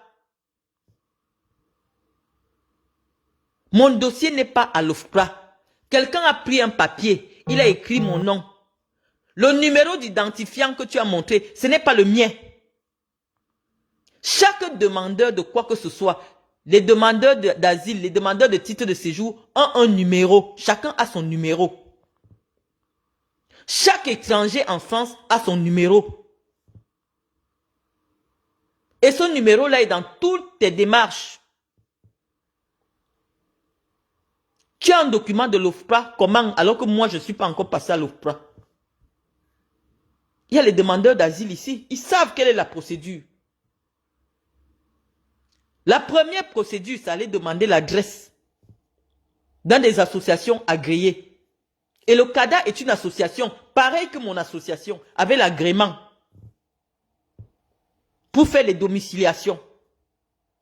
Mon dossier n'est pas à l'OFPRA. Quelqu'un a pris un papier, il a écrit mon nom. Le numéro d'identifiant que tu as montré, ce n'est pas le mien. Chaque demandeur de quoi que ce soit, les demandeurs d'asile, les demandeurs de titre de séjour ont un numéro. Chacun a son numéro. Chaque étranger en France a son numéro. Et ce numéro-là est dans toutes tes démarches. Tu as un document de l'OFPRA, comment, alors que moi je ne suis pas encore passé à l'OFPRA? Il y a les demandeurs d'asile ici, ils savent quelle est la procédure. La première procédure, c'est aller demander l'adresse dans des associations agréées. Et le CADA est une association, pareil que mon association, avec l'agrément pour faire les domiciliations.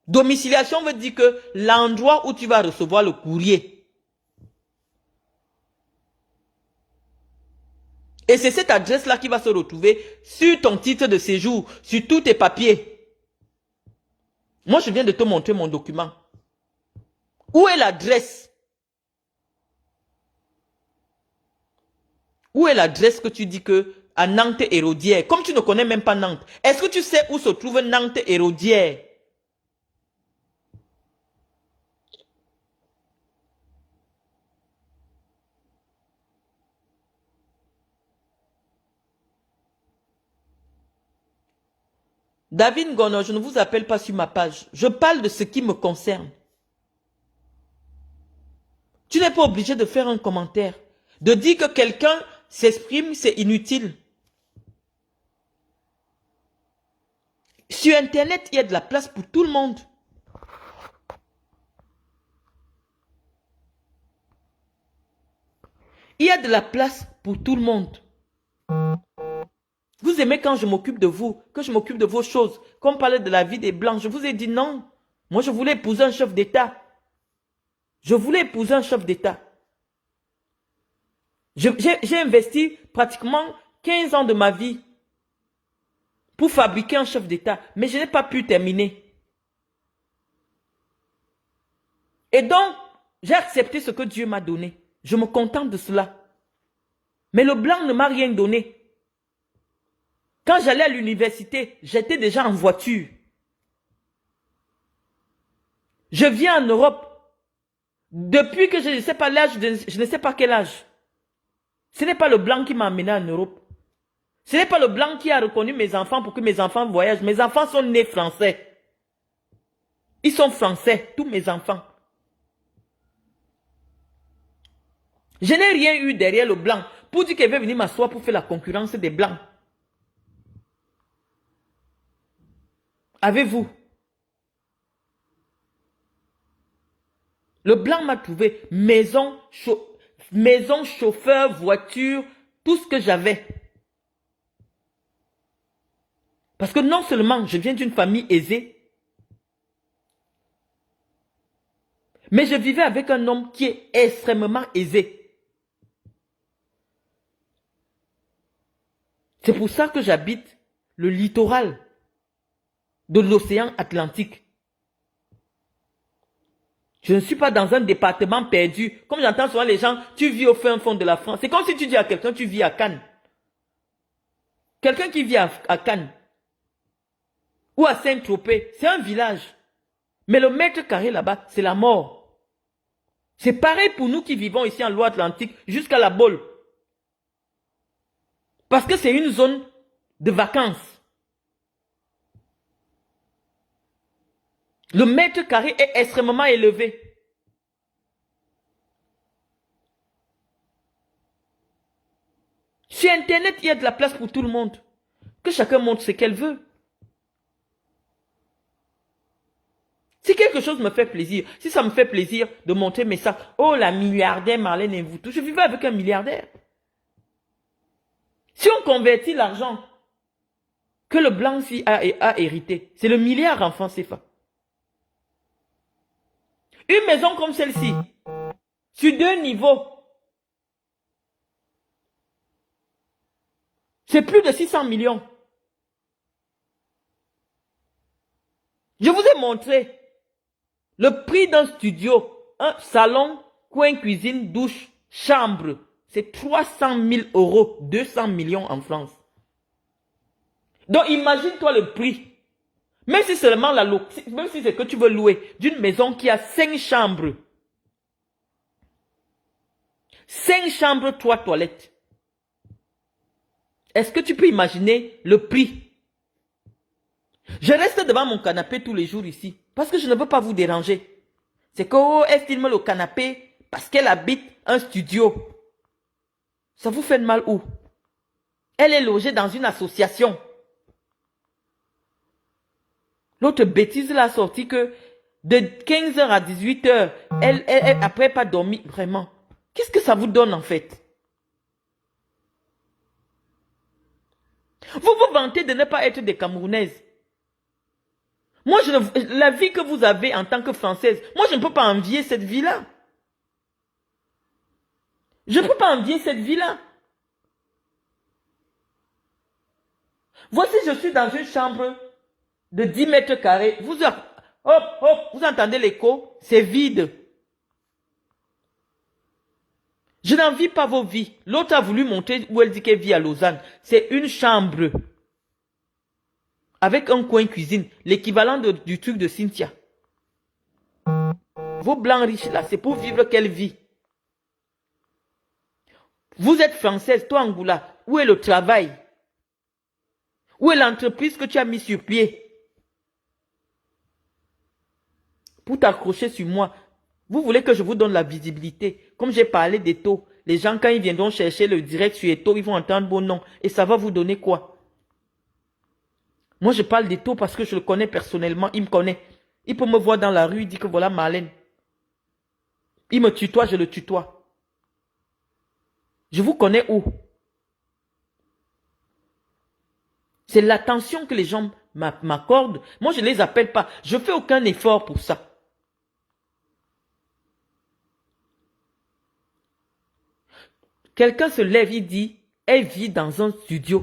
Domiciliation veut dire que l'endroit où tu vas recevoir le courrier. Et c'est cette adresse-là qui va se retrouver sur ton titre de séjour, sur tous tes papiers. Moi, je viens de te montrer mon document. Où est l'adresse? Où est l'adresse que tu dis que à Nantes-Hérodière? Comme tu ne connais même pas Nantes. Est-ce que tu sais où se trouve Nantes-Hérodière? David Gono, je ne vous appelle pas sur ma page. Je parle de ce qui me concerne. Tu n'es pas obligé de faire un commentaire. De dire que quelqu'un s'exprime, c'est inutile. Sur Internet, il y a de la place pour tout le monde. Il y a de la place pour tout le monde. Vous aimez quand je m'occupe de vous, que je m'occupe de vos choses. Comme on parlait de la vie des Blancs, je vous ai dit non. Moi, je voulais épouser un chef d'État. Je voulais épouser un chef d'État. J'ai investi pratiquement 15 ans de ma vie pour fabriquer un chef d'État, mais je n'ai pas pu terminer. Et donc, j'ai accepté ce que Dieu m'a donné. Je me contente de cela. Mais le blanc ne m'a rien donné. Quand j'allais à l'université, j'étais déjà en voiture. Je viens en Europe. Depuis que je ne sais pas l'âge, je ne sais pas quel âge. Ce n'est pas le blanc qui m'a amené en Europe. Ce n'est pas le blanc qui a reconnu mes enfants pour que mes enfants voyagent. Mes enfants sont nés français. Ils sont français, tous mes enfants. Je n'ai rien eu derrière le blanc pour dire qu'il veut venir m'asseoir pour faire la concurrence des blancs. Avez-vous? Le blanc m'a trouvé maison, chauffeur, voiture, tout ce que j'avais. Parce que non seulement je viens d'une famille aisée, mais je vivais avec un homme qui est extrêmement aisé. C'est pour ça que j'habite le littoral de l'océan Atlantique. Je ne suis pas dans un département perdu. Comme j'entends souvent les gens, tu vis au fin fond de la France. C'est comme si tu dis à quelqu'un, tu vis à Cannes. Quelqu'un qui vit à Cannes ou à Saint-Tropez, c'est un village. Mais le mètre carré là-bas, c'est la mort. C'est pareil pour nous qui vivons ici en Loire-Atlantique jusqu'à la Baule. Parce que c'est une zone de vacances. Le mètre carré est extrêmement élevé. Sur Internet, il y a de la place pour tout le monde. Que chacun montre ce qu'elle veut. Si quelque chose me fait plaisir, si ça me fait plaisir de montrer mes sacs, oh la milliardaire Marlène Mvoutou, je vivais avec un milliardaire. Si on convertit l'argent que le blanc a hérité, c'est le milliard en francs CFA. Une maison comme celle-ci, sur 2 niveaux, c'est plus de 600 millions. Je vous ai montré le prix d'un studio, un salon, coin cuisine, douche, chambre. C'est 300 000 euros, 200 millions en France. Donc imagine-toi le prix. Même si seulement même si c'est que tu veux louer d'une maison qui a 5 chambres. 5 chambres, 3 toilettes. Est-ce que tu peux imaginer le prix? Je reste devant mon canapé tous les jours ici. Parce que je ne veux pas vous déranger. C'est que, oh, elle filme le canapé parce qu'elle habite un studio. Ça vous fait de mal où? Elle est logée dans une association. L'autre bêtise l'a sorti que de 15h à 18h, elle après pas dormi. Vraiment. Qu'est-ce que ça vous donne en fait? Vous vous vantez de ne pas être des Camerounaises. Moi, la vie que vous avez en tant que Française, moi je ne peux pas envier cette vie-là. Je ne peux pas envier cette vie-là. Voici, je suis dans une chambre de 10 mètres carrés. Vous entendez l'écho? C'est vide. Je n'envie pas vos vies. L'autre a voulu montrer où elle dit qu'elle vit à Lausanne. C'est une chambre. Avec un coin cuisine. L'équivalent du truc de Cynthia. Vos blancs riches là, c'est pour vivre quelle vie? Vous êtes française, toi Angoula. Où est le travail? Où est l'entreprise que tu as mis sur pied? pour t'accrocher sur moi. Vous voulez que je vous donne la visibilité. Comme j'ai parlé d'Eto, les gens, quand ils viendront chercher le direct sur Eto, ils vont entendre mon nom. Et ça va vous donner quoi? Moi, je parle d'Eto parce que je le connais personnellement. Il me connaît. Il peut me voir dans la rue, il dit que voilà Marlène. Il me tutoie, je le tutoie. Je vous connais où? C'est l'attention que les gens m'accordent. Moi, je ne les appelle pas. Je ne fais aucun effort pour ça. Quelqu'un se lève, il dit, elle vit dans un studio.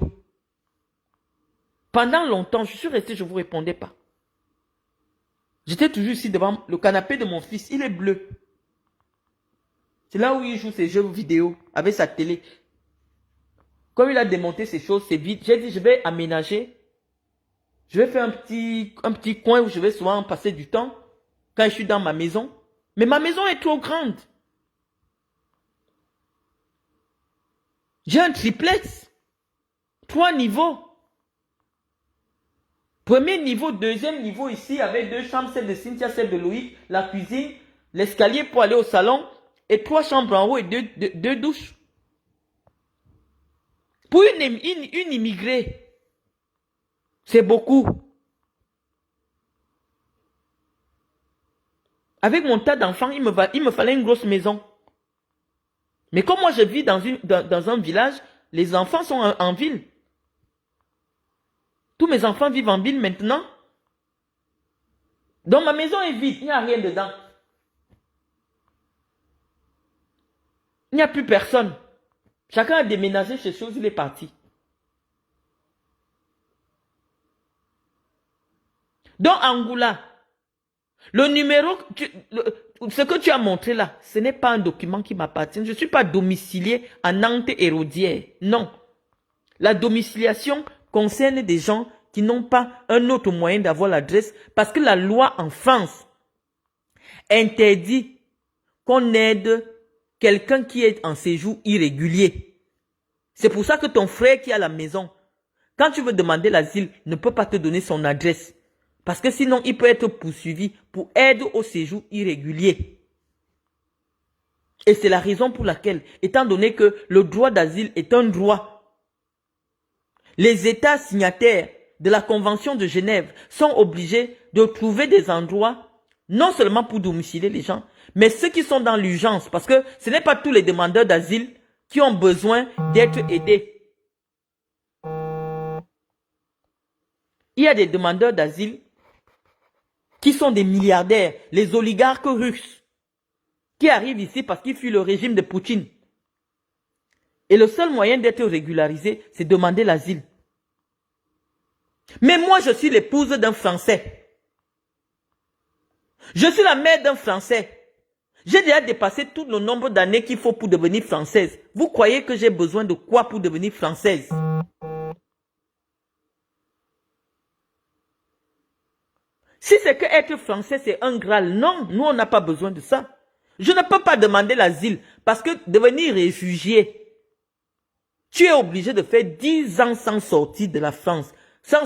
Pendant longtemps, je suis resté, je ne vous répondais pas. J'étais toujours ici devant le canapé de mon fils, il est bleu. C'est là où il joue ses jeux vidéo avec sa télé. Comme il a démonté ces choses, c'est vide. J'ai dit, je vais aménager. Je vais faire un petit coin où je vais souvent passer du temps quand je suis dans ma maison. Mais ma maison est trop grande. J'ai un triplex. 3 niveaux. Premier niveau, deuxième niveau ici avec 2 chambres, celle de Cynthia, celle de Loïc, la cuisine, l'escalier pour aller au salon et 3 chambres en haut et 2 douches. Pour une immigrée, c'est beaucoup. Avec mon tas d'enfants, il me fallait une grosse maison. Mais comme moi je vis dans un village, les enfants sont en ville. Tous mes enfants vivent en ville maintenant. Donc ma maison est vide, il n'y a rien dedans. Il n'y a plus personne. Chacun a déménagé chez soi, il est parti. Donc Angoula, le numéro, ce que tu as montré là, ce n'est pas un document qui m'appartient. Je ne suis pas domicilié à Nantes et Rodière. Non. La domiciliation concerne des gens qui n'ont pas un autre moyen d'avoir l'adresse parce que la loi en France interdit qu'on aide quelqu'un qui est en séjour irrégulier. C'est pour ça que ton frère qui est à la maison, quand tu veux demander l'asile, ne peut pas te donner son adresse. Parce que sinon, il peut être poursuivi pour aide au séjour irrégulier. Et c'est la raison pour laquelle, étant donné que le droit d'asile est un droit, les États signataires de la Convention de Genève sont obligés de trouver des endroits, non seulement pour domicilier les gens, mais ceux qui sont dans l'urgence, parce que ce n'est pas tous les demandeurs d'asile qui ont besoin d'être aidés. Il y a des demandeurs d'asile qui sont des milliardaires, les oligarques russes, qui arrivent ici parce qu'ils fuient le régime de Poutine. Et le seul moyen d'être régularisé, c'est demander l'asile. Mais moi, je suis l'épouse d'un Français. Je suis la mère d'un Français. J'ai déjà dépassé tout le nombre d'années qu'il faut pour devenir française. Vous croyez que j'ai besoin de quoi pour devenir française? Si c'est que être français, c'est un Graal, non, nous, on n'a pas besoin de ça. Je ne peux pas demander l'asile parce que devenir réfugié, tu es obligé de faire 10 ans sans sortir de la France, sans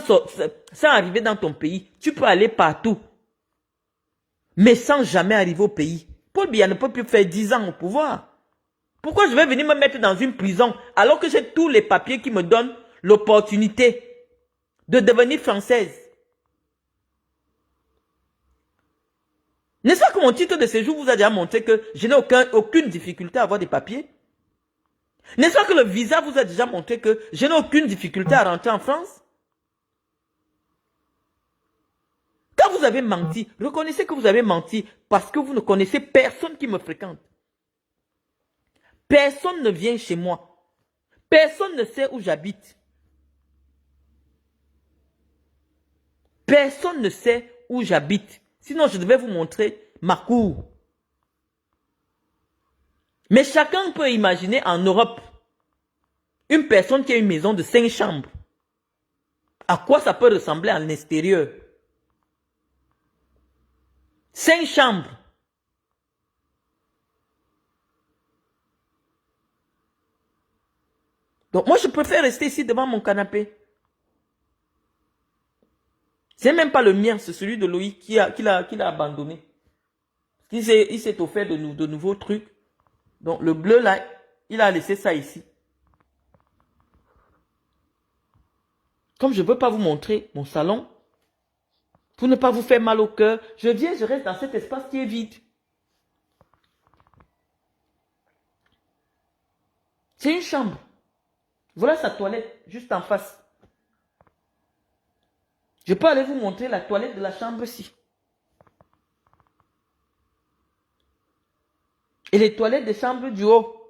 arriver dans ton pays. Tu peux aller partout, mais sans jamais arriver au pays. Paul Biya ne peut plus faire 10 ans au pouvoir. Pourquoi je vais venir me mettre dans une prison alors que j'ai tous les papiers qui me donnent l'opportunité de devenir française? N'est-ce pas que mon titre de séjour vous a déjà montré que je n'ai aucune difficulté à avoir des papiers? N'est-ce pas que le visa vous a déjà montré que je n'ai aucune difficulté à rentrer en France? Quand vous avez menti, reconnaissez que vous avez menti parce que vous ne connaissez personne qui me fréquente. Personne ne vient chez moi. Personne ne sait où j'habite. Personne ne sait où j'habite. Sinon, je devais vous montrer ma cour. Mais chacun peut imaginer en Europe une personne qui a une maison de 5 chambres. À quoi ça peut ressembler en extérieur? 5 chambres. Donc moi, je préfère rester ici devant mon canapé. C'est même pas le mien, c'est celui de Loïc qui l'a abandonné. Il s'est offert de nouveaux trucs. Donc le bleu là, il a laissé ça ici. Comme je ne peux pas vous montrer mon salon, pour ne pas vous faire mal au cœur, je viens, je reste dans cet espace qui est vide. C'est une chambre. Voilà sa toilette, juste en face. Je peux aller vous montrer la toilette de la chambre-ci. Et les toilettes des chambres du haut.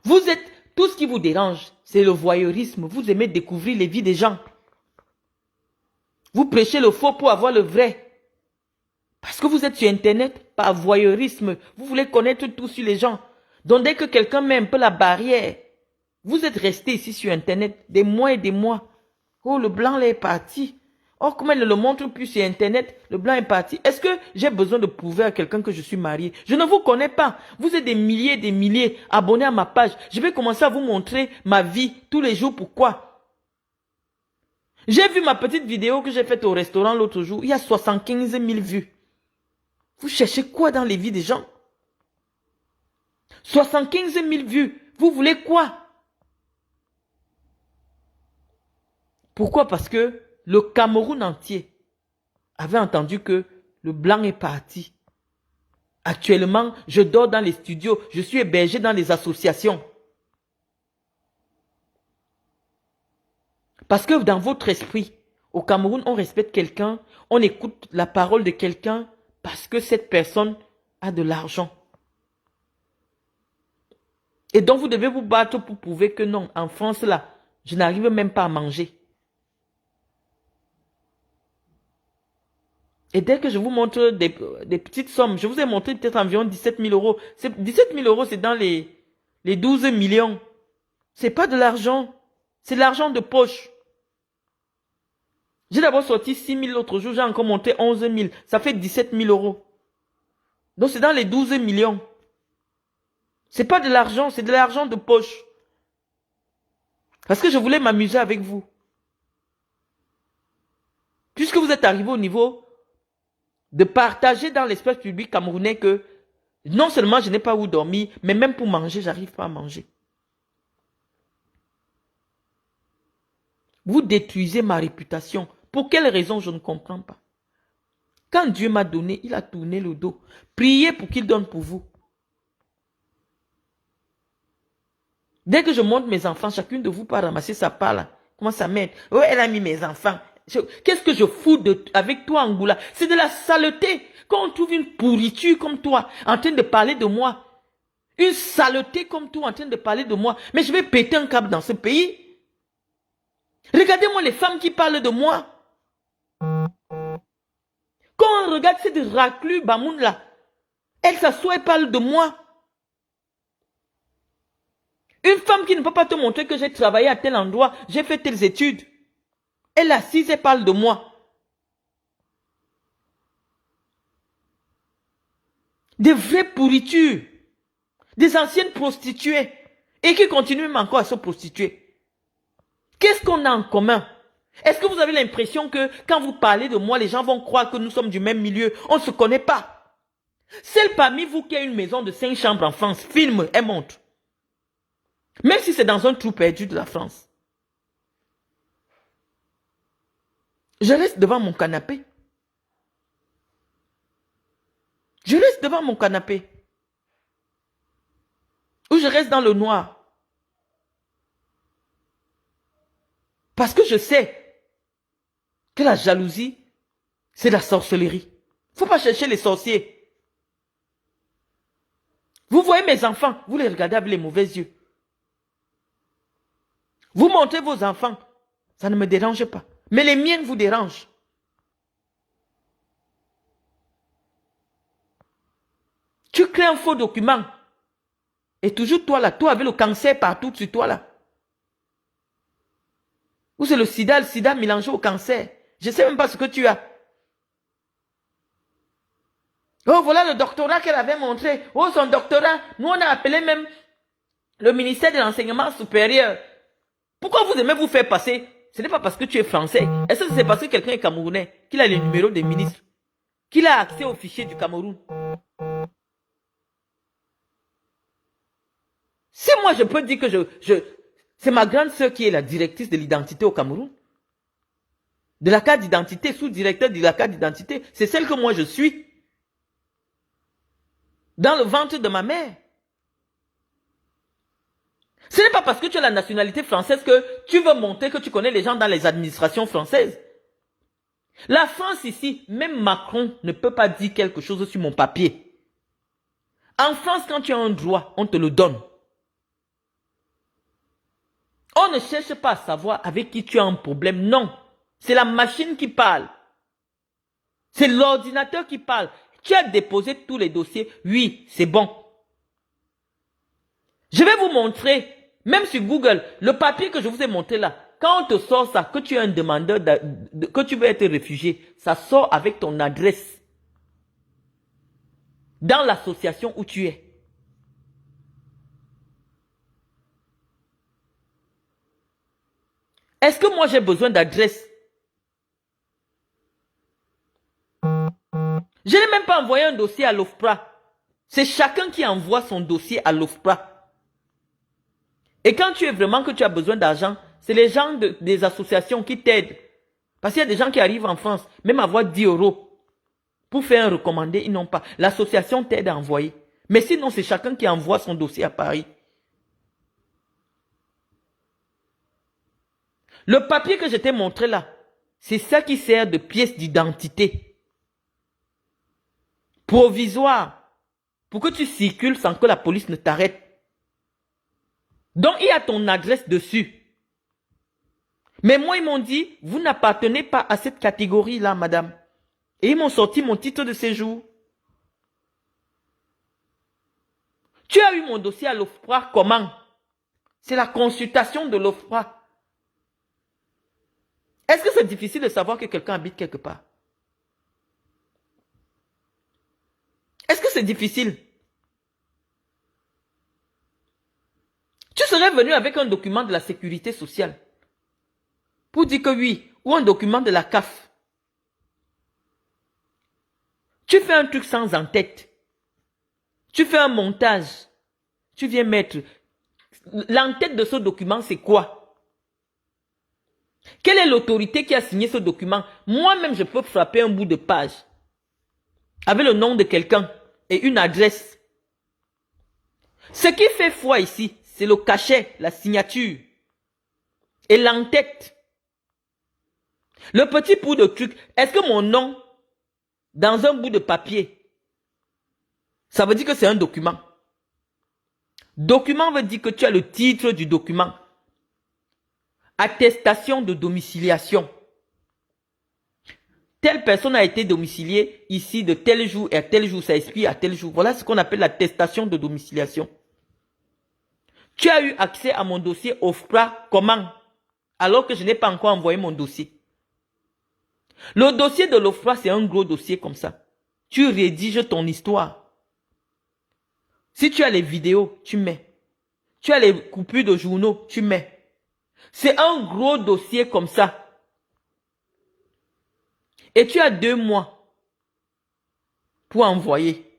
Vous êtes, tout ce qui vous dérange, c'est le voyeurisme. Vous aimez découvrir les vies des gens. Vous prêchez le faux pour avoir le vrai. Parce que vous êtes sur Internet, par voyeurisme. Vous voulez connaître tout sur les gens. Donc dès que quelqu'un met un peu la barrière, vous êtes resté ici sur Internet des mois et des mois. Oh, le blanc là est parti. Oh, comment il ne le montre plus sur Internet? Le blanc est parti. Est-ce que j'ai besoin de prouver à quelqu'un que je suis marié? Je ne vous connais pas. Vous êtes des milliers abonnés à ma page. Je vais commencer à vous montrer ma vie tous les jours. Pourquoi? J'ai vu ma petite vidéo que j'ai faite au restaurant l'autre jour. Il y a 75 000 vues. Vous cherchez quoi dans les vies des gens? 75 000 vues. Vous voulez quoi? Pourquoi? Parce que le Cameroun entier avait entendu que le blanc est parti. Actuellement, je dors dans les studios, je suis hébergé dans les associations. Parce que dans votre esprit, au Cameroun, on respecte quelqu'un, on écoute la parole de quelqu'un parce que cette personne a de l'argent. Et donc vous devez vous battre pour prouver que non, en France là, je n'arrive même pas à manger. Et dès que je vous montre des petites sommes, je vous ai montré peut-être environ 17 000 euros. 17 000 euros, c'est dans les 12 millions. C'est pas de l'argent. C'est de l'argent de poche. J'ai d'abord sorti 6 000 l'autre jour, j'ai encore monté 11 000. Ça fait 17 000 euros. Donc c'est dans les 12 millions. C'est pas de l'argent, c'est de l'argent de poche. Parce que je voulais m'amuser avec vous. Puisque vous êtes arrivé au niveau de partager dans l'espace public camerounais que non seulement je n'ai pas où dormir, mais même pour manger, j'arrive pas à manger. Vous détruisez ma réputation. Pour quelle raison, je ne comprends pas. Quand Dieu m'a donné, il a tourné le dos. Priez pour qu'il donne pour vous. Dès que je montre mes enfants, chacune de vous part ramasser sa part là. Comment ça m'aide? Oh, elle a mis mes enfants. Qu'est-ce que je fous avec toi, Angoula? C'est de la saleté. Quand on trouve une pourriture comme toi, en train de parler de moi, une saleté comme toi, en train de parler de moi, mais je vais péter un câble dans ce pays. Regardez-moi les femmes qui parlent de moi. Quand on regarde cette raclue Bamoun là, elle s'assoit et parle de moi. Une femme qui ne peut pas te montrer que j'ai travaillé à tel endroit, j'ai fait telles études. Elle assise et parle de moi. Des vraies pourritures. Des anciennes prostituées. Et qui continuent même encore à se prostituer. Qu'est-ce qu'on a en commun? Est-ce que vous avez l'impression que quand vous parlez de moi, les gens vont croire que nous sommes du même milieu? On ne se connaît pas. Celle parmi vous qui a une maison de 5 chambres en France, filme et montre. Même si c'est dans un trou perdu de la France. Je reste devant mon canapé. Je reste devant mon canapé. Ou je reste dans le noir. Parce que je sais que la jalousie, c'est la sorcellerie. Il ne faut pas chercher les sorciers. Vous voyez mes enfants, vous les regardez avec les mauvais yeux. Vous montrez vos enfants, ça ne me dérange pas. Mais les miens vous dérangent. Tu crées un faux document. Et toujours toi là, toi avec le cancer partout sur toi là. Ou c'est le sida mélangé au cancer. Je ne sais même pas ce que tu as. Oh, voilà le doctorat qu'elle avait montré. Oh, son doctorat. Nous, on a appelé même le ministère de l'enseignement supérieur. Pourquoi vous aimez vous faire passer? Ce n'est pas parce que tu es français. Est-ce que c'est parce que quelqu'un est camerounais qu'il a le numéro des ministres? qu'il a accès aux fichiers du Cameroun. Si moi je peux dire que c'est ma grande sœur qui est la directrice de l'identité au Cameroun, de la carte d'identité, sous-directeur de la carte d'identité, c'est celle que moi je suis. Dans le ventre de ma mère. Ce n'est pas parce que tu as la nationalité française que tu veux montrer que tu connais les gens dans les administrations françaises. La France ici, même Macron ne peut pas dire quelque chose sur mon papier. En France, quand tu as un droit, on te le donne. On ne cherche pas à savoir avec qui tu as un problème, non. C'est la machine qui parle. C'est l'ordinateur qui parle. Tu as déposé tous les dossiers, oui, c'est bon. Je vais vous montrer, même sur Google, le papier que je vous ai montré là. Quand on te sort ça, que tu es un demandeur, que tu veux être réfugié, ça sort avec ton adresse. Dans l'association où tu es. Est-ce que moi j'ai besoin d'adresse? Je n'ai même pas envoyé un dossier à l'OFPRA. C'est chacun qui envoie son dossier à l'OFPRA. Et quand tu es vraiment que tu as besoin d'argent, c'est les gens des associations qui t'aident. Parce qu'il y a des gens qui arrivent en France, même avoir 10 € pour faire un recommandé, ils n'ont pas. L'association t'aide à envoyer. Mais sinon, c'est chacun qui envoie son dossier à Paris. Le papier que je t'ai montré là, c'est ça qui sert de pièce d'identité. Provisoire. Pour que tu circules sans que la police ne t'arrête. Donc, il y a ton adresse dessus. Mais moi, ils m'ont dit, vous n'appartenez pas à cette catégorie-là, madame. Et ils m'ont sorti mon titre de séjour. Tu as eu mon dossier à l'OFPRA, comment? C'est la consultation de l'OFPRA. Est-ce que c'est difficile de savoir que quelqu'un habite quelque part? Est-ce que c'est difficile? Tu serais venu avec un document de la sécurité sociale pour dire que oui, ou un document de la CAF. Tu fais un truc sans en-tête. Tu fais un montage. Tu viens mettre... L'en-tête de ce document, c'est quoi? Quelle est l'autorité qui a signé ce document? Moi-même, je peux frapper un bout de page avec le nom de quelqu'un et une adresse. Ce qui fait foi ici, c'est le cachet, la signature et l'en-tête. Le petit bout de truc, est-ce que mon nom, dans un bout de papier, ça veut dire que c'est un document? Document veut dire que tu as le titre du document. Attestation de domiciliation. Telle personne a été domiciliée ici de tel jour et à tel jour, ça expire à tel jour. Voilà ce qu'on appelle l'attestation de domiciliation. Tu as eu accès à mon dossier OFPRA, comment? Alors que je n'ai pas encore envoyé mon dossier. Le dossier de l'OFPRA, c'est un gros dossier comme ça. Tu rédiges ton histoire. Si tu as les vidéos, tu mets. Tu as les coupures de journaux, tu mets. C'est un gros dossier comme ça. Et tu as 2 mois pour envoyer.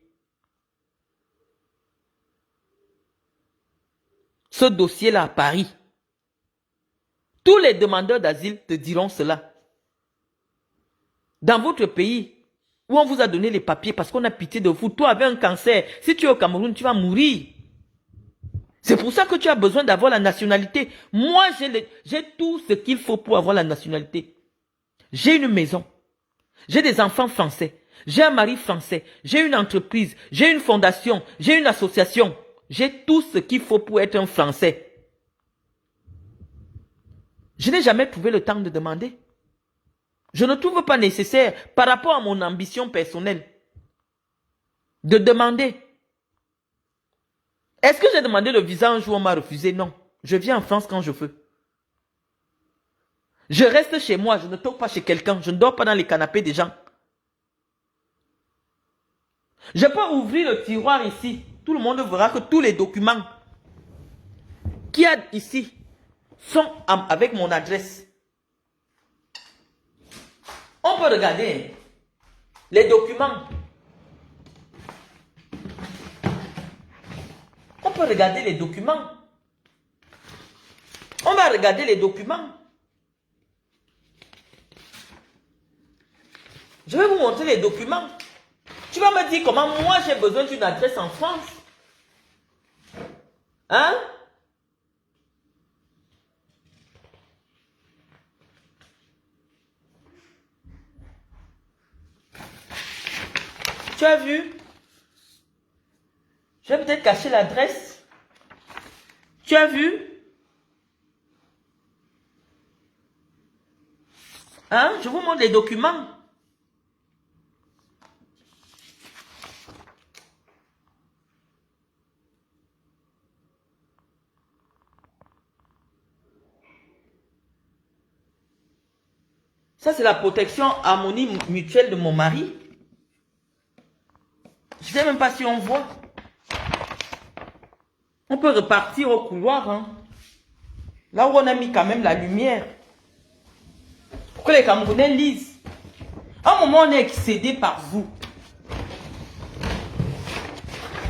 Ce dossier-là à Paris. Tous les demandeurs d'asile te diront cela. Dans votre pays, où on vous a donné les papiers parce qu'on a pitié de vous, toi avec un cancer, si tu es au Cameroun, tu vas mourir. C'est pour ça que tu as besoin d'avoir la nationalité. Moi, j'ai tout ce qu'il faut pour avoir la nationalité. J'ai une maison. J'ai des enfants français. J'ai un mari français. J'ai une entreprise. J'ai une fondation. J'ai une association. J'ai tout ce qu'il faut pour être un Français. Je n'ai jamais trouvé le temps de demander. Je ne trouve pas nécessaire, par rapport à mon ambition personnelle, de demander. Est-ce que j'ai demandé le visa un jour, on m'a refusé? Non. Je viens en France quand je veux. Je reste chez moi, je ne dors pas chez quelqu'un, je ne dors pas dans les canapés des gens. Je peux ouvrir le tiroir ici. Tout le monde verra que tous les documents qu'il y a ici sont avec mon adresse. On peut regarder. Les documents. On peut regarder les documents. On va regarder les documents. Je vais vous montrer les documents. Tu vas me dire comment moi j'ai besoin d'une adresse en France. Hein? Tu as vu? Je vais peut-être cacher l'adresse. Tu as vu? Hein? Je vous montre les documents. Ça, c'est la protection harmonie mutuelle de mon mari. Je ne sais même pas si on voit. On peut repartir au couloir. Hein. Là où on a mis quand même la lumière. Pour que les Camerounais lisent. À un moment, on est excédé par vous.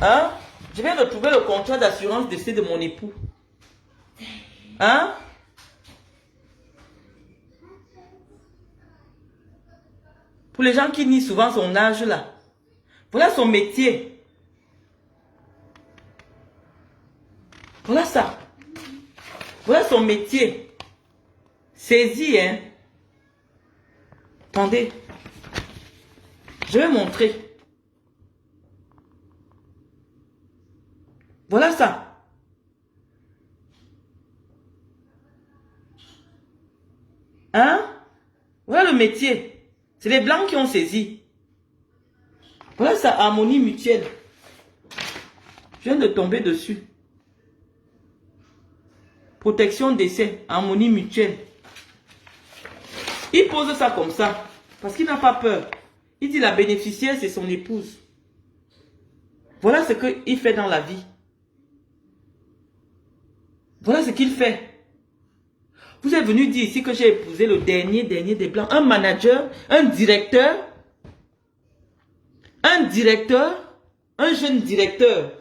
Hein? Je viens de trouver le contrat d'assurance décès de mon époux. Hein? Pour les gens qui nient souvent son âge là. Voilà son métier. Voilà ça. Voilà son métier. Saisis, hein. Attendez. Je vais montrer. Voilà ça. Hein? Voilà le métier. C'est les blancs qui ont saisi. Voilà ça, harmonie mutuelle. Je viens de tomber dessus. Protection décès, harmonie mutuelle. Il pose ça comme ça. Parce qu'il n'a pas peur. Il dit la bénéficiaire, c'est son épouse. Voilà ce qu'il fait dans la vie. Voilà ce qu'il fait. Vous êtes venu dire ici que j'ai épousé le dernier des blancs. Un manager, un directeur, un jeune directeur.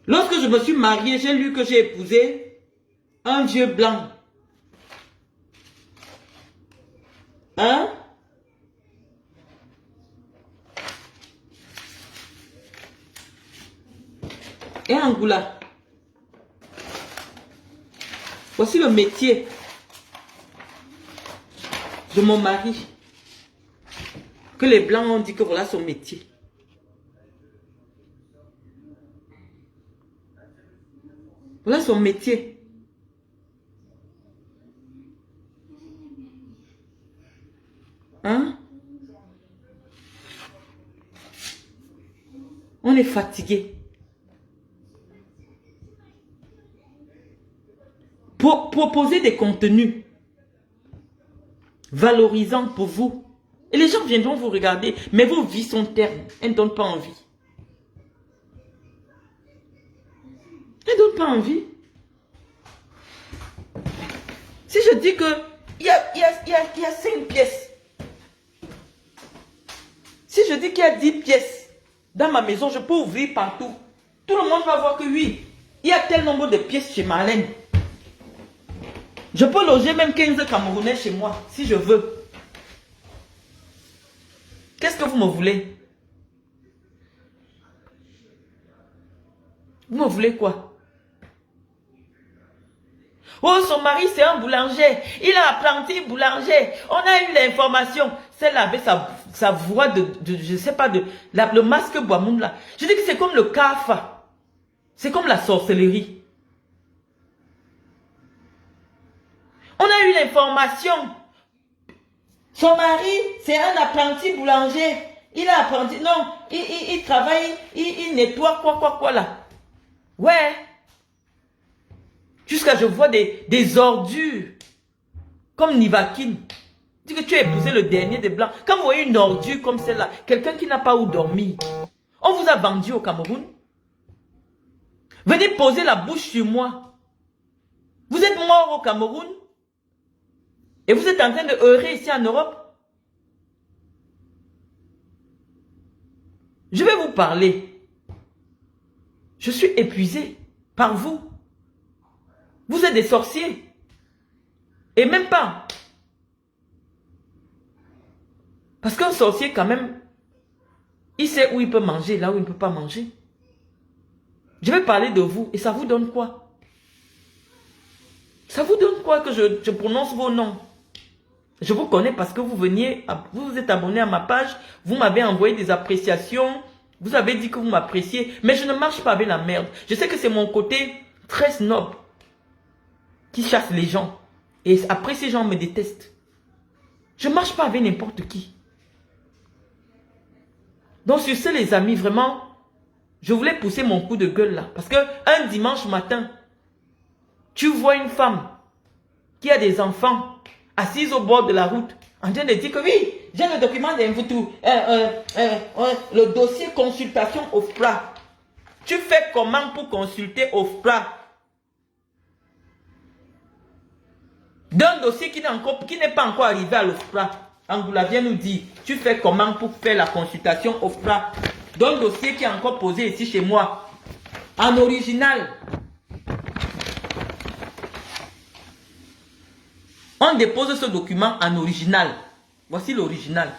Lorsque je me suis mariée, j'ai lu que j'ai épousé un vieux blanc. Hein? Et Angoula. Voici le métier de mon mari. Que les blancs ont dit que voilà son métier. Voilà son métier. Hein? On est fatigué. Pour proposer des contenus valorisants pour vous. Et les gens viendront vous regarder, mais vos vies sont ternes. Elles ne donnent pas envie. Elles ne donnent pas envie. Si je dis que il y a 5 pièces. Si je dis qu'il y a 10 pièces dans ma maison, je peux ouvrir partout. Tout le monde va voir que oui, il y a tel nombre de pièces chez Marlène. Je peux loger même 15 Camerounais chez moi, si je veux. Qu'est-ce que vous me voulez? Vous me voulez quoi? Oh, son mari, c'est un boulanger. Il a apprenti boulanger. On a eu l'information. Celle-là avec sa voix je sais pas, le masque Boamoun là. Je dis que c'est comme le kafa. C'est comme la sorcellerie. On a eu l'information. Son mari, c'est un apprenti boulanger. Il a apprenti. Non, il travaille, il nettoie quoi là. Ouais. Jusqu'à je vois des ordures. Comme Nivakin. Dis que tu as épousé le dernier des blancs. Quand vous voyez une ordure comme celle-là, quelqu'un qui n'a pas où dormir, on vous a vendu au Cameroun. Venez poser la bouche sur moi. Vous êtes mort au Cameroun. Et vous êtes en train de heurer ici en Europe. Je vais vous parler. Je suis épuisé par vous. Vous êtes des sorciers. Et même pas. Parce qu'un sorcier, quand même, il sait où il peut manger, là où il ne peut pas manger. Je vais parler de vous. Et ça vous donne quoi? Ça vous donne quoi que je prononce vos noms? Je vous connais parce que vous veniez, vous vous êtes abonné à ma page, vous m'avez envoyé des appréciations, vous avez dit que vous m'appréciez, mais je ne marche pas avec la merde. Je sais que c'est mon côté très snob qui chasse les gens. Et après, ces gens me détestent. Je ne marche pas avec n'importe qui. Donc sur ce, les amis, vraiment, je voulais pousser mon coup de gueule là. Parce que un dimanche matin, tu vois une femme qui a des enfants assise au bord de la route, en train de dire que oui, j'ai le document d'Invoutou, le dossier consultation OFPRA. Tu fais comment pour consulter OFPRA? D'un dossier qui n'est pas encore arrivé à l'OFPRA. Angoula vient nous dire, tu fais comment pour faire la consultation OFPRA? D'un dossier qui est encore posé ici chez moi, en original. On dépose ce document en original. Voici l'original.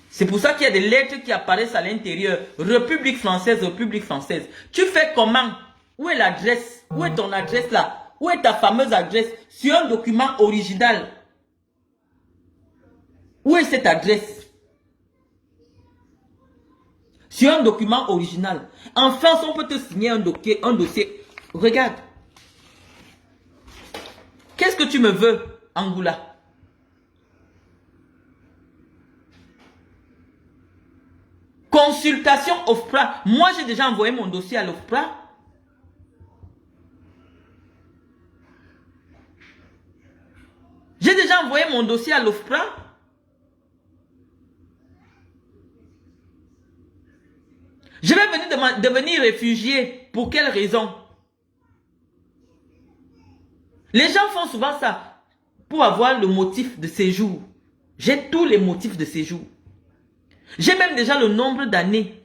C'est pour ça qu'il y a des lettres qui apparaissent à l'intérieur. République française, République française. Tu fais comment? Où est l'adresse? Où est ton adresse là? Où est ta fameuse adresse? Sur un document original. Où est cette adresse? Sur un document original. En France, on peut te signer un dossier. Regarde. Qu'est-ce que tu me veux, Angoula? Consultation OFPRA. Moi, j'ai déjà envoyé mon dossier à l'OFPRA. J'ai déjà envoyé mon dossier à l'OFPRA. Je vais venir devenir réfugié. Pour quelle raison? Les gens font souvent ça pour avoir le motif de séjour. J'ai tous les motifs de séjour. J'ai même déjà le nombre d'années,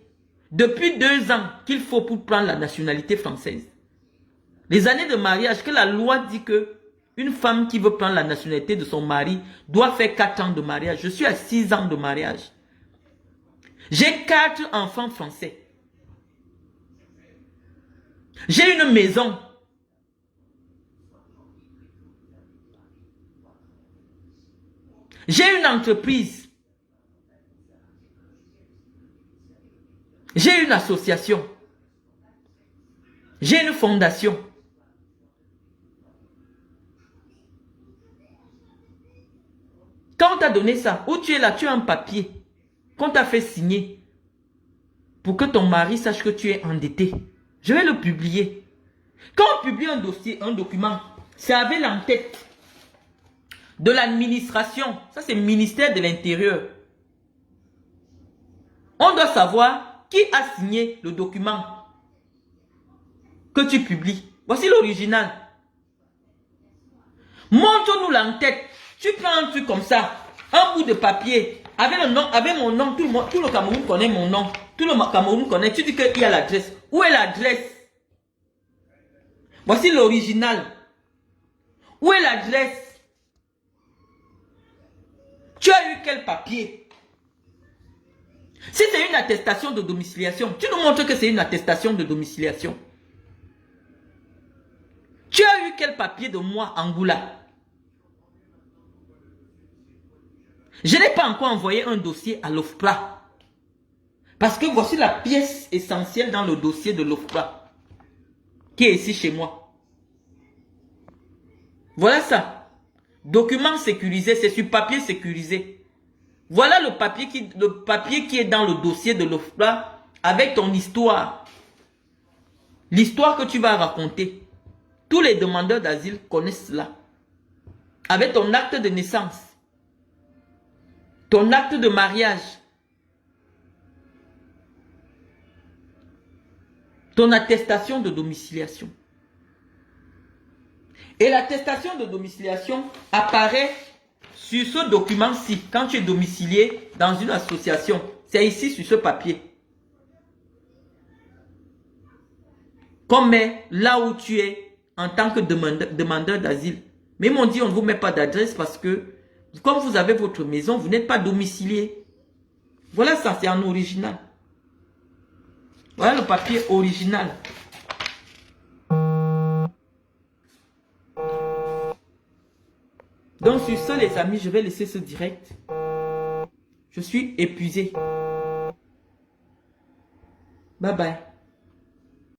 depuis 2 ans, qu'il faut pour prendre la nationalité française. Les années de mariage, que la loi dit que une femme qui veut prendre la nationalité de son mari doit faire 4 ans de mariage. Je suis à 6 ans de mariage. J'ai 4 enfants français. J'ai une maison. J'ai une entreprise. J'ai une association. J'ai une fondation. Quand on t'a donné ça, où tu es là, tu as un papier qu'on t'a fait signer pour que ton mari sache que tu es endetté. Je vais le publier. Quand on publie un dossier, un document, c'est avec l'entête de l'administration. Ça, c'est le ministère de l'Intérieur. On doit savoir qui a signé le document que tu publies. Voici l'original. Montre-nous l'entête. Tu prends un truc comme ça, un bout de papier, avec le nom, avec mon nom, tout le Cameroun connaît mon nom. Tout le Cameroun connaît. Tu dis qu'il y a l'adresse. Où est l'adresse? Voici l'original. Où est l'adresse? Tu as eu quel papier? Si c'est une attestation de domiciliation, tu nous montres que c'est une attestation de domiciliation. Tu as eu quel papier de moi, Angoula? Je n'ai pas encore envoyé un dossier à l'OFPRA. Parce que voici la pièce essentielle dans le dossier de l'OFPRA. Qui est ici chez moi. Voilà ça. Document sécurisé, c'est sur papier sécurisé. Voilà le papier qui est dans le dossier de l'OFPRA avec ton histoire. L'histoire que tu vas raconter. Tous les demandeurs d'asile connaissent cela. Avec ton acte de naissance. Ton acte de mariage. Ton attestation de domiciliation. Et l'attestation de domiciliation apparaît sur ce document-ci, quand tu es domicilié dans une association, c'est ici sur ce papier. Comme là où tu es en tant que demandeur d'asile. Mais ils m'ont dit, on ne vous met pas d'adresse parce que, comme vous avez votre maison, vous n'êtes pas domicilié. Voilà ça, c'est en original. Voilà le papier original. Donc sur ce, les amis, je vais laisser ce direct. Je suis épuisé. Bye bye.